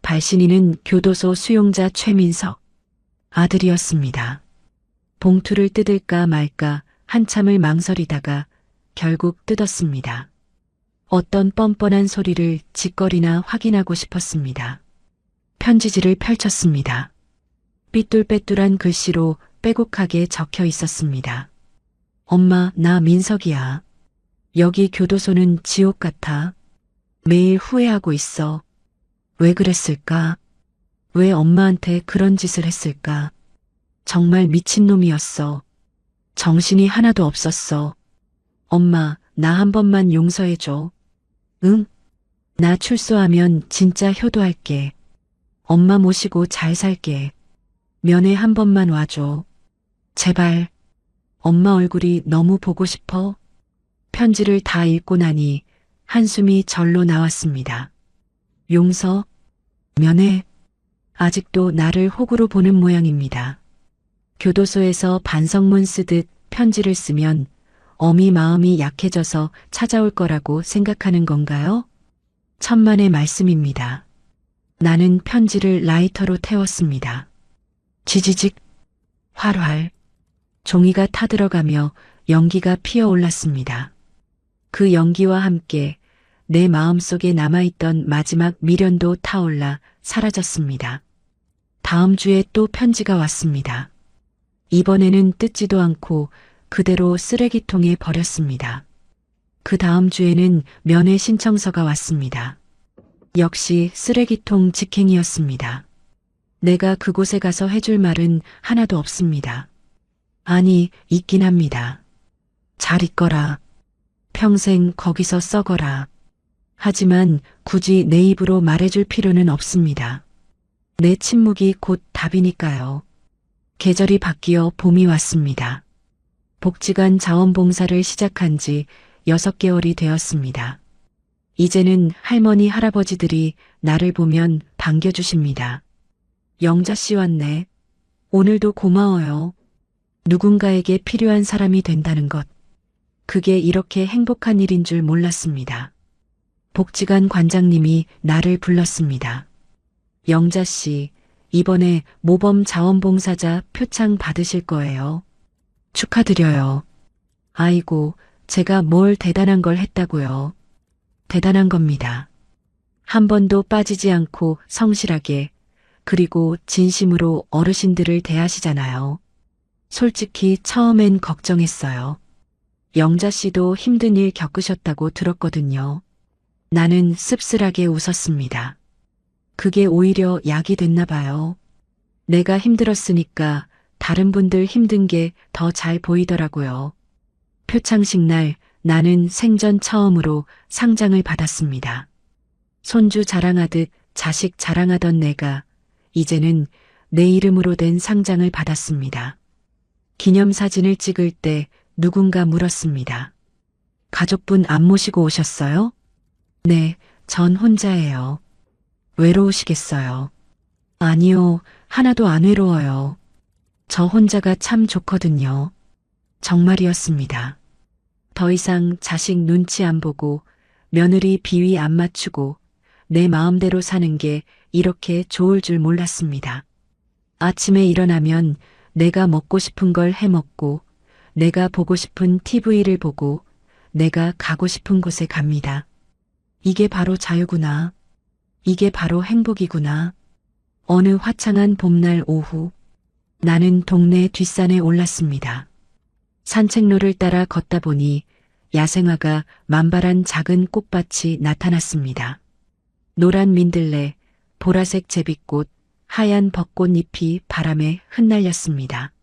발신인은 교도소 수용자 최민석 아들이었습니다. 봉투를 뜯을까 말까 한참을 망설이다가 결국 뜯었습니다. 어떤 뻔뻔한 소리를 짓거리나 확인하고 싶었습니다. 편지지를 펼쳤습니다. 삐뚤빼뚤한 글씨로 빼곡하게 적혀 있었습니다. 엄마, 나 민석이야. 여기 교도소는 지옥 같아. 매일 후회하고 있어. 왜 그랬을까? 왜 엄마한테 그런 짓을 했을까? 정말 미친놈이었어. 정신이 하나도 없었어. 엄마, 나 한 번만 용서해줘. 응? 나 출소하면 진짜 효도할게. 엄마 모시고 잘 살게. 면회 한 번만 와줘. 제발. 엄마 얼굴이 너무 보고 싶어. 편지를 다 읽고 나니 한숨이 절로 나왔습니다. 용서? 면회? 아직도 나를 호구로 보는 모양입니다. 교도소에서 반성문 쓰듯 편지를 쓰면 어미 마음이 약해져서 찾아올 거라고 생각하는 건가요? 천만의 말씀입니다. 나는 편지를 라이터로 태웠습니다. 지지직, 활활. 종이가 타들어가며 연기가 피어올랐습니다. 그 연기와 함께 내 마음속에 남아있던 마지막 미련도 타올라 사라졌습니다. 다음 주에 또 편지가 왔습니다. 이번에는 뜯지도 않고 그대로 쓰레기통에 버렸습니다. 그 다음 주에는 면회 신청서가 왔습니다. 역시 쓰레기통 직행이었습니다. 내가 그곳에 가서 해줄 말은 하나도 없습니다. 아니, 있긴 합니다. 잘 있거라. 평생 거기서 썩어라. 하지만 굳이 내 입으로 말해줄 필요는 없습니다. 내 침묵이 곧 답이니까요. 계절이 바뀌어 봄이 왔습니다. 복지관 자원봉사를 시작한 지 6개월이 되었습니다. 이제는 할머니, 할아버지들이 나를 보면 반겨주십니다. 영자 씨 왔네. 오늘도 고마워요. 누군가에게 필요한 사람이 된다는 것. 그게 이렇게 행복한 일인 줄 몰랐습니다. 복지관 관장님이 나를 불렀습니다. 영자 씨, 이번에 모범 자원봉사자 표창 받으실 거예요. 축하드려요. 아이고, 제가 뭘 대단한 걸 했다고요. 대단한 겁니다. 한 번도 빠지지 않고 성실하게 그리고 진심으로 어르신들을 대하시잖아요. 솔직히 처음엔 걱정했어요. 영자 씨도 힘든 일 겪으셨다고 들었거든요. 나는 씁쓸하게 웃었습니다. 그게 오히려 약이 됐나 봐요. 내가 힘들었으니까 다른 분들 힘든 게 더 잘 보이더라고요. 표창식 날 나는 생전 처음으로 상장을 받았습니다. 손주 자랑하듯 자식 자랑하던 내가 이제는 내 이름으로 된 상장을 받았습니다. 기념사진을 찍을 때 누군가 물었습니다. 가족분 안 모시고 오셨어요? 네, 전 혼자예요. 외로우시겠어요? 아니요, 하나도 안 외로워요. 저 혼자가 참 좋거든요. 정말이었습니다. 더 이상 자식 눈치 안 보고 며느리 비위 안 맞추고 내 마음대로 사는 게 이렇게 좋을 줄 몰랐습니다. 아침에 일어나면 내가 먹고 싶은 걸 해 먹고 내가 보고 싶은 TV를 보고 내가 가고 싶은 곳에 갑니다. 이게 바로 자유구나. 이게 바로 행복이구나. 어느 화창한 봄날 오후 나는 동네 뒷산에 올랐습니다. 산책로를 따라 걷다 보니 야생화가 만발한 작은 꽃밭이 나타났습니다. 노란 민들레, 보라색 제비꽃, 하얀 벚꽃잎이 바람에 흩날렸습니다.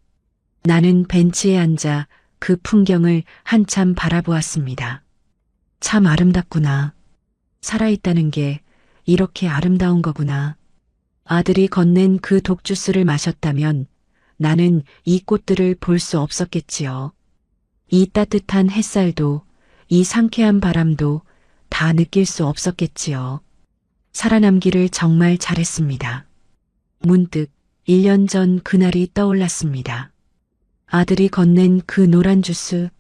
나는 벤치에 앉아 그 풍경을 한참 바라보았습니다. 참 아름답구나. 살아있다는 게 이렇게 아름다운 거구나. 아들이 건넨 그 독주스를 마셨다면 나는 이 꽃들을 볼 수 없었겠지요. 이 따뜻한 햇살도, 이 상쾌한 바람도 다 느낄 수 없었겠지요. 살아남기를 정말 잘했습니다. 문득 1년 전 그날이 떠올랐습니다. 아들이 건넨 그 노란 주스.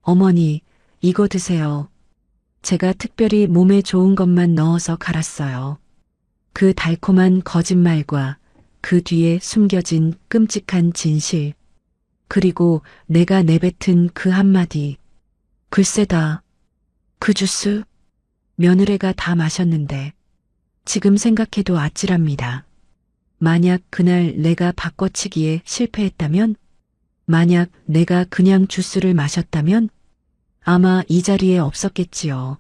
어머니, 이거 드세요. 제가 특별히 몸에 좋은 것만 넣어서 갈았어요. 그 달콤한 거짓말과 그 뒤에 숨겨진 끔찍한 진실. 그리고 내가 내뱉은 그 한마디. 글쎄다. 그 주스? 며느리가 다 마셨는데 지금 생각해도 아찔합니다. 만약 그날 내가 바꿔치기에 실패했다면? 만약 내가 그냥 주스를 마셨다면? 아마 이 자리에 없었겠지요.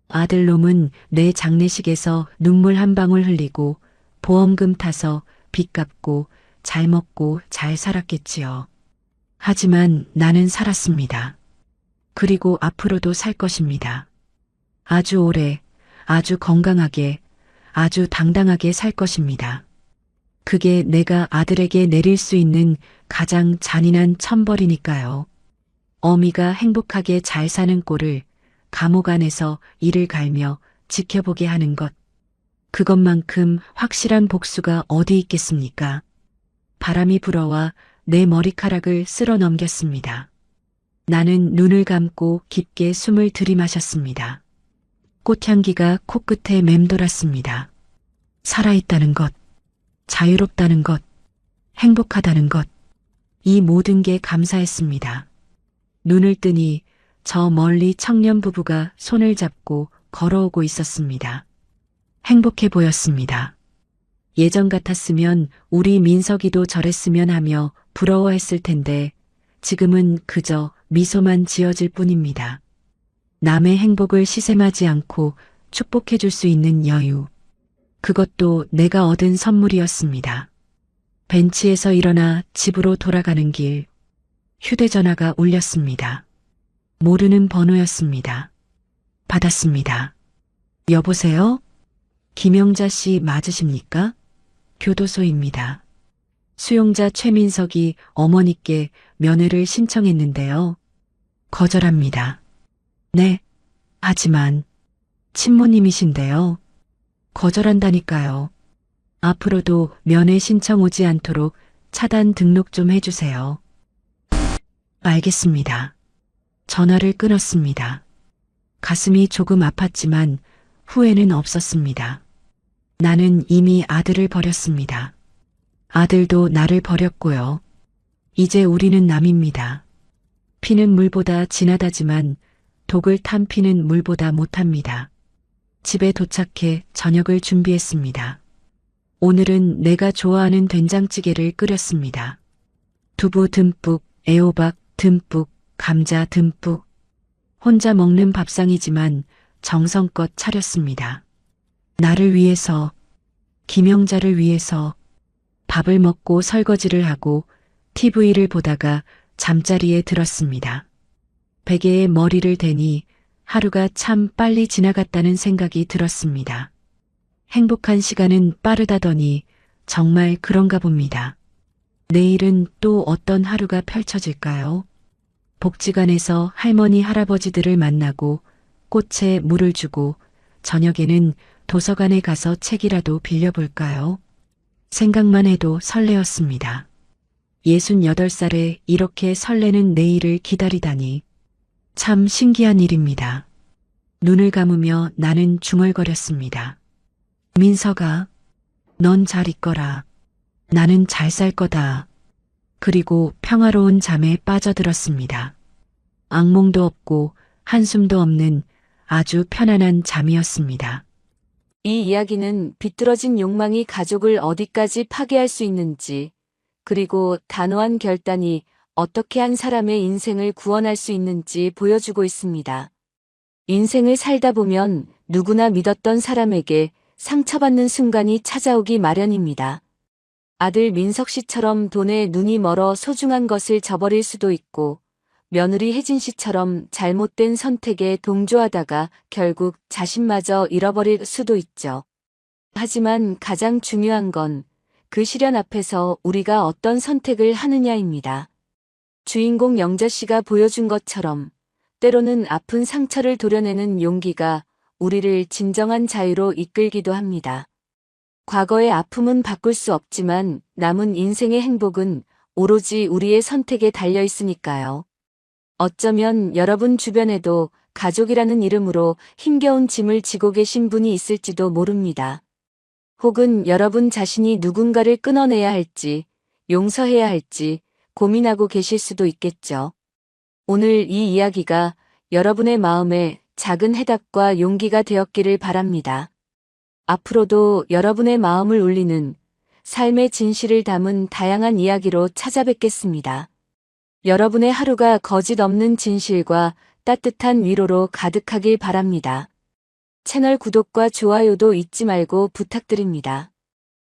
아들놈은 내 장례식에서 눈물 한 방울 흘리고 보험금 타서 빚 갚고 잘 먹고 잘 살았겠지요. 하지만 나는 살았습니다. 그리고 앞으로도 살 것입니다. 아주 오래, 아주 건강하게, 아주 당당하게 살 것입니다. 그게 내가 아들에게 내릴 수 있는 가장 잔인한 천벌이니까요. 어미가 행복하게 잘 사는 꼴을 감옥 안에서 이를 갈며 지켜보게 하는 것. 그것만큼 확실한 복수가 어디 있겠습니까? 바람이 불어와 내 머리카락을 쓸어 넘겼습니다. 나는 눈을 감고 깊게 숨을 들이마셨습니다. 꽃향기가 코끝에 맴돌았습니다. 살아있다는 것, 자유롭다는 것, 행복하다는 것, 이 모든 게 감사했습니다. 눈을 뜨니 저 멀리 청년 부부가 손을 잡고 걸어오고 있었습니다. 행복해 보였습니다. 예전 같았으면 우리 민석이도 저랬으면 하며 부러워했을 텐데 지금은 그저 미소만 지어질 뿐입니다. 남의 행복을 시샘하지 않고 축복해 줄 수 있는 여유. 그것도 내가 얻은 선물이었습니다. 벤치에서 일어나 집으로 돌아가는 길, 휴대전화가 울렸습니다. 모르는 번호였습니다. 받았습니다. 여보세요? 김영자 씨 맞으십니까? 교도소입니다. 수용자 최민석이 어머니께 면회를 신청했는데요. 거절합니다. 네, 하지만 친모님이신데요. 거절한다니까요. 앞으로도 면회 신청 오지 않도록 차단 등록 좀 해주세요. 알겠습니다. 전화를 끊었습니다. 가슴이 조금 아팠지만 후회는 없었습니다. 나는 이미 아들을 버렸습니다. 아들도 나를 버렸고요. 이제 우리는 남입니다. 피는 물보다 진하다지만 독을 탄 피는 물보다 못합니다. 집에 도착해 저녁을 준비했습니다. 오늘은 내가 좋아하는 된장찌개를 끓였습니다. 두부 듬뿍, 애호박 듬뿍, 감자 듬뿍. 혼자 먹는 밥상이지만 정성껏 차렸습니다. 나를 위해서, 김영자를 위해서 밥을 먹고 설거지를 하고 TV를 보다가 잠자리에 들었습니다. 베개에 머리를 대니 하루가 참 빨리 지나갔다는 생각이 들었습니다. 행복한 시간은 빠르다더니 정말 그런가 봅니다. 내일은 또 어떤 하루가 펼쳐질까요? 복지관에서 할머니 할아버지들을 만나고 꽃에 물을 주고 저녁에는 도서관에 가서 책이라도 빌려볼까요? 생각만 해도 설레었습니다. 68살에 이렇게 설레는 내일을 기다리다니 참 신기한 일입니다. 눈을 감으며 나는 중얼거렸습니다. 민석아, 넌 잘 있거라. 나는 잘 살 거다. 그리고 평화로운 잠에 빠져들었습니다. 악몽도 없고 한숨도 없는 아주 편안한 잠이었습니다.
이 이야기는 비뚤어진 욕망이 가족을 어디까지 파괴할 수 있는지, 그리고 단호한 결단이 어떻게 한 사람의 인생을 구원할 수 있는지 보여주고 있습니다. 인생을 살다 보면 누구나 믿었던 사람에게 상처받는 순간이 찾아오기 마련입니다. 아들 민석 씨처럼 돈에 눈이 멀어 소중한 것을 저버릴 수도 있고, 며느리 혜진 씨처럼 잘못된 선택에 동조하다가 결국 자신마저 잃어버릴 수도 있죠. 하지만 가장 중요한 건 그 시련 앞에서 우리가 어떤 선택을 하느냐입니다. 주인공 영자 씨가 보여준 것처럼 때로는 아픈 상처를 도려내는 용기가 우리를 진정한 자유로 이끌기도 합니다. 과거의 아픔은 바꿀 수 없지만 남은 인생의 행복은 오로지 우리의 선택에 달려 있으니까요. 어쩌면 여러분 주변에도 가족이라는 이름으로 힘겨운 짐을 지고 계신 분이 있을지도 모릅니다. 혹은 여러분 자신이 누군가를 끊어내야 할지, 용서해야 할지 고민하고 계실 수도 있겠죠. 오늘 이 이야기가 여러분의 마음에 작은 해답과 용기가 되었기를 바랍니다. 앞으로도 여러분의 마음을 울리는 삶의 진실을 담은 다양한 이야기로 찾아뵙겠습니다. 여러분의 하루가 거짓 없는 진실과 따뜻한 위로로 가득하길 바랍니다. 채널 구독과 좋아요도 잊지 말고 부탁드립니다.